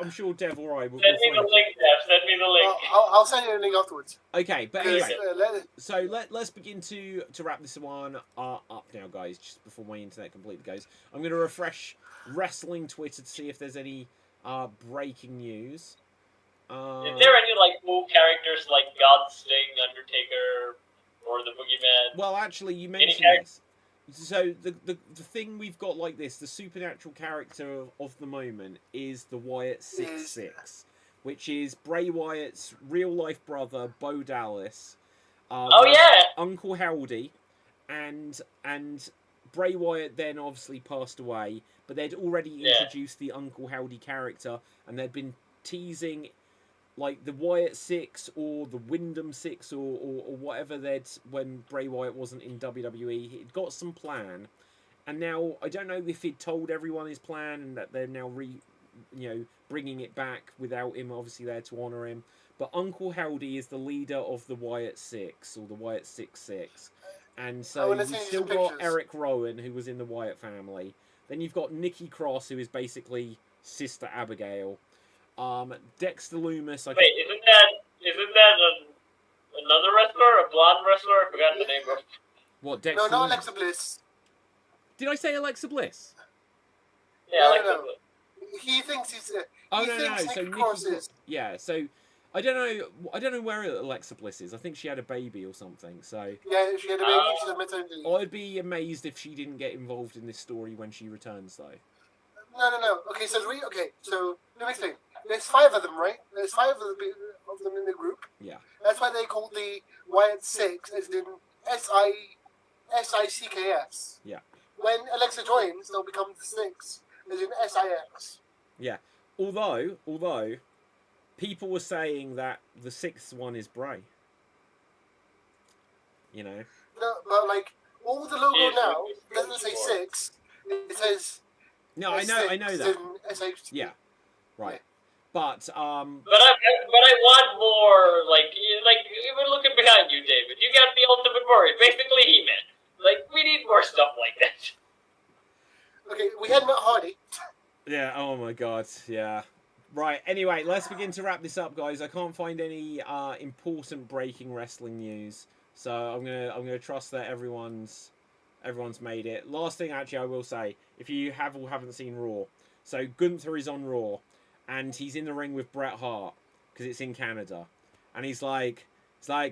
I'm sure Dev or I will. send me the link, Jeff. Send me the link. I'll send you a link afterwards. Okay, but Because, anyway, so let's begin to wrap this one up now, guys. Just before my internet completely goes, I'm going to refresh wrestling Twitter to see if there's any breaking news. Is there any like cool characters like God, Sting, Undertaker, or the Boogeyman? Well, actually, you mentioned this. So the thing we've got like this, the supernatural character of the moment is the Wyatt 6-6, which is Bray Wyatt's real life brother, Bo Dallas. Oh yeah, Uncle Howdy, and Bray Wyatt then obviously passed away, but they'd already introduced the Uncle Howdy character, and they'd been teasing like the Wyatt 6 or the Wyndham 6 or whatever when Bray Wyatt wasn't in WWE. He'd got some plan, and now I don't know if he'd told everyone his plan and that they're now bringing it back without him obviously there to honour him. But Uncle Howdy is the leader of the Wyatt 6 or the Wyatt 6-6. And so you've still got Eric Rowan, who was in the Wyatt family. Then you've got Nikki Cross, who is basically Sister Abigail. Dexter Lumis. Wait, isn't that another wrestler, a blonde wrestler? I forgot the name of. What, Dexter? No, Lumis? Alexa Bliss. Did I say Alexa Bliss? Yeah, No. He thinks he's. So Nikki Cross is. Yeah, so I don't know where Alexa Bliss is. I think she had a baby or something. So Yeah, she had a baby. She's a maternity leave. I'd be amazed if she didn't get involved in this story when she returns, though. No. Okay, so let me explain. There's 5 of them, right? There's 5 of them in the group. Yeah. That's why they call the Wyatt 6 as in SICKS. Yeah. When Alexa joins, they'll become the 6 as in SIX. Yeah. Although people were saying that the 6th one is Bray. You know. No, but like all the logo now doesn't say 6. It says. No, I know that. SH. Yeah. Right. But I want more, like even looking behind you, David. You got the Ultimate Warrior, basically He-Man. Like, we need more stuff like that. Okay, we had Matt Hardy. yeah, oh my god, yeah. Right, anyway, let's begin to wrap this up, guys. I can't find any important breaking wrestling news, so I'm gonna trust that everyone's made it. Last thing, actually, I will say, if you haven't seen Raw, so Gunther is on Raw, and he's in the ring with Bret Hart because it's in Canada, and he's like,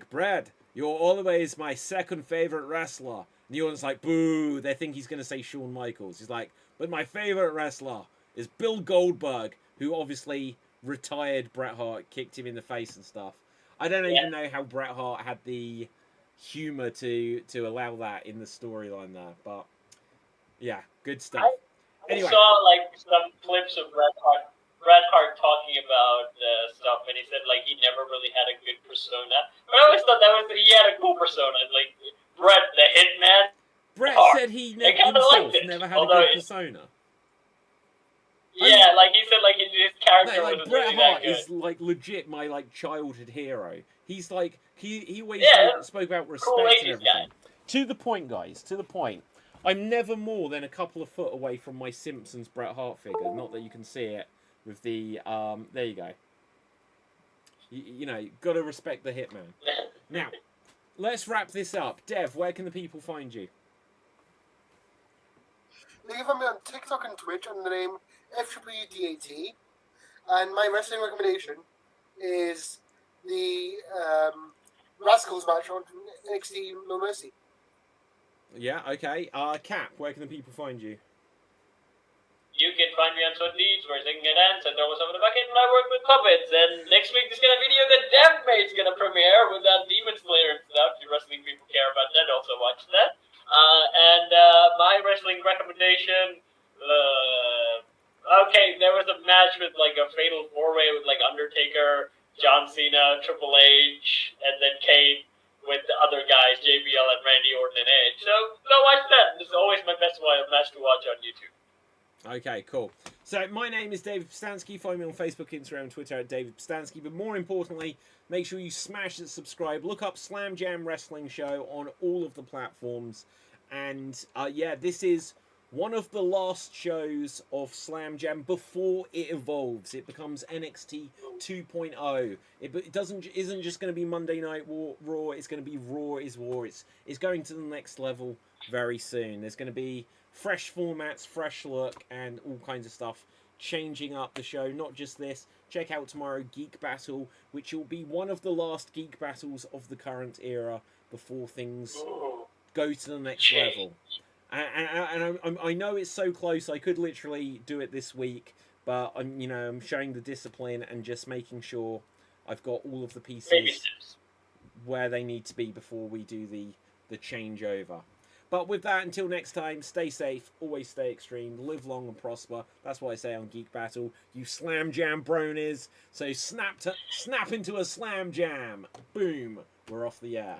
Bret, you're always my second favorite wrestler. And the audience like, boo. They think he's gonna say Shawn Michaels. He's like, but my favorite wrestler is Bill Goldberg, who obviously retired Bret Hart, kicked him in the face and stuff. I don't even know how Bret Hart had the humor to allow that in the storyline there, but yeah, good stuff. I saw like some clips of Bret Hart talking about stuff, and he said like he never really had a good persona. But I always thought he had a cool persona, like Bret the Hitman. Bret said he himself never had a good persona. Yeah, like he said, like his character no, like was Bret really Hart that good. is like legit my like childhood hero. He's like he always spoke about respect cool and everything. Guy. To the point, guys. To the point. I'm never more than a couple of foot away from my Simpsons Bret Hart figure. Not that you can see it with the there you go. You know, got to respect the Hitman. Now, let's wrap this up. Dev, where can the people find you? They can find me on TikTok and Twitch under the name FWDAT. And my wrestling recommendation is the Rascals match on NXT No Mercy. Yeah, okay. Cap, where can the people find you? You can find me on Sundays where I sing and dance and throw myself in the bucket, and I work with puppets. And next week there's gonna video that DevMate's gonna premiere with that Demon Slayer and stuff. If wrestling people care about that, also watch that. And my wrestling recommendation. Okay, there was a match with like a fatal four-way with like Undertaker, John Cena, Triple H, and then Kane with the other guys, JBL and Randy Orton and Edge. So go watch that. This is always my best match to watch on YouTube. Okay, cool. So my name is David Pstansky. Find me on Facebook, Instagram, Twitter at David Pstansky. But more importantly, make sure you smash that subscribe. Look up Slam Jam Wrestling Show on all of the platforms. And yeah, this is one of the last shows of Slam Jam before it evolves. It becomes NXT 2.0. It isn't just going to be Monday Night Raw. It's going to be Raw is War. It's going to the next level very soon. There's going to be fresh formats, fresh look, and all kinds of stuff changing up the show. Not just this. Check out tomorrow Geek Battle, which will be one of the last Geek Battles of the current era before things go to the next level. And I know it's so close. I could literally do it this week, but I'm showing the discipline and just making sure I've got all of the pieces where they need to be before we do the changeover. But with that, until next time, stay safe, always stay extreme, live long and prosper. That's what I say on Geek Battle. You Slam Jam bronies. So snap into a Slam Jam. Boom. We're off the air.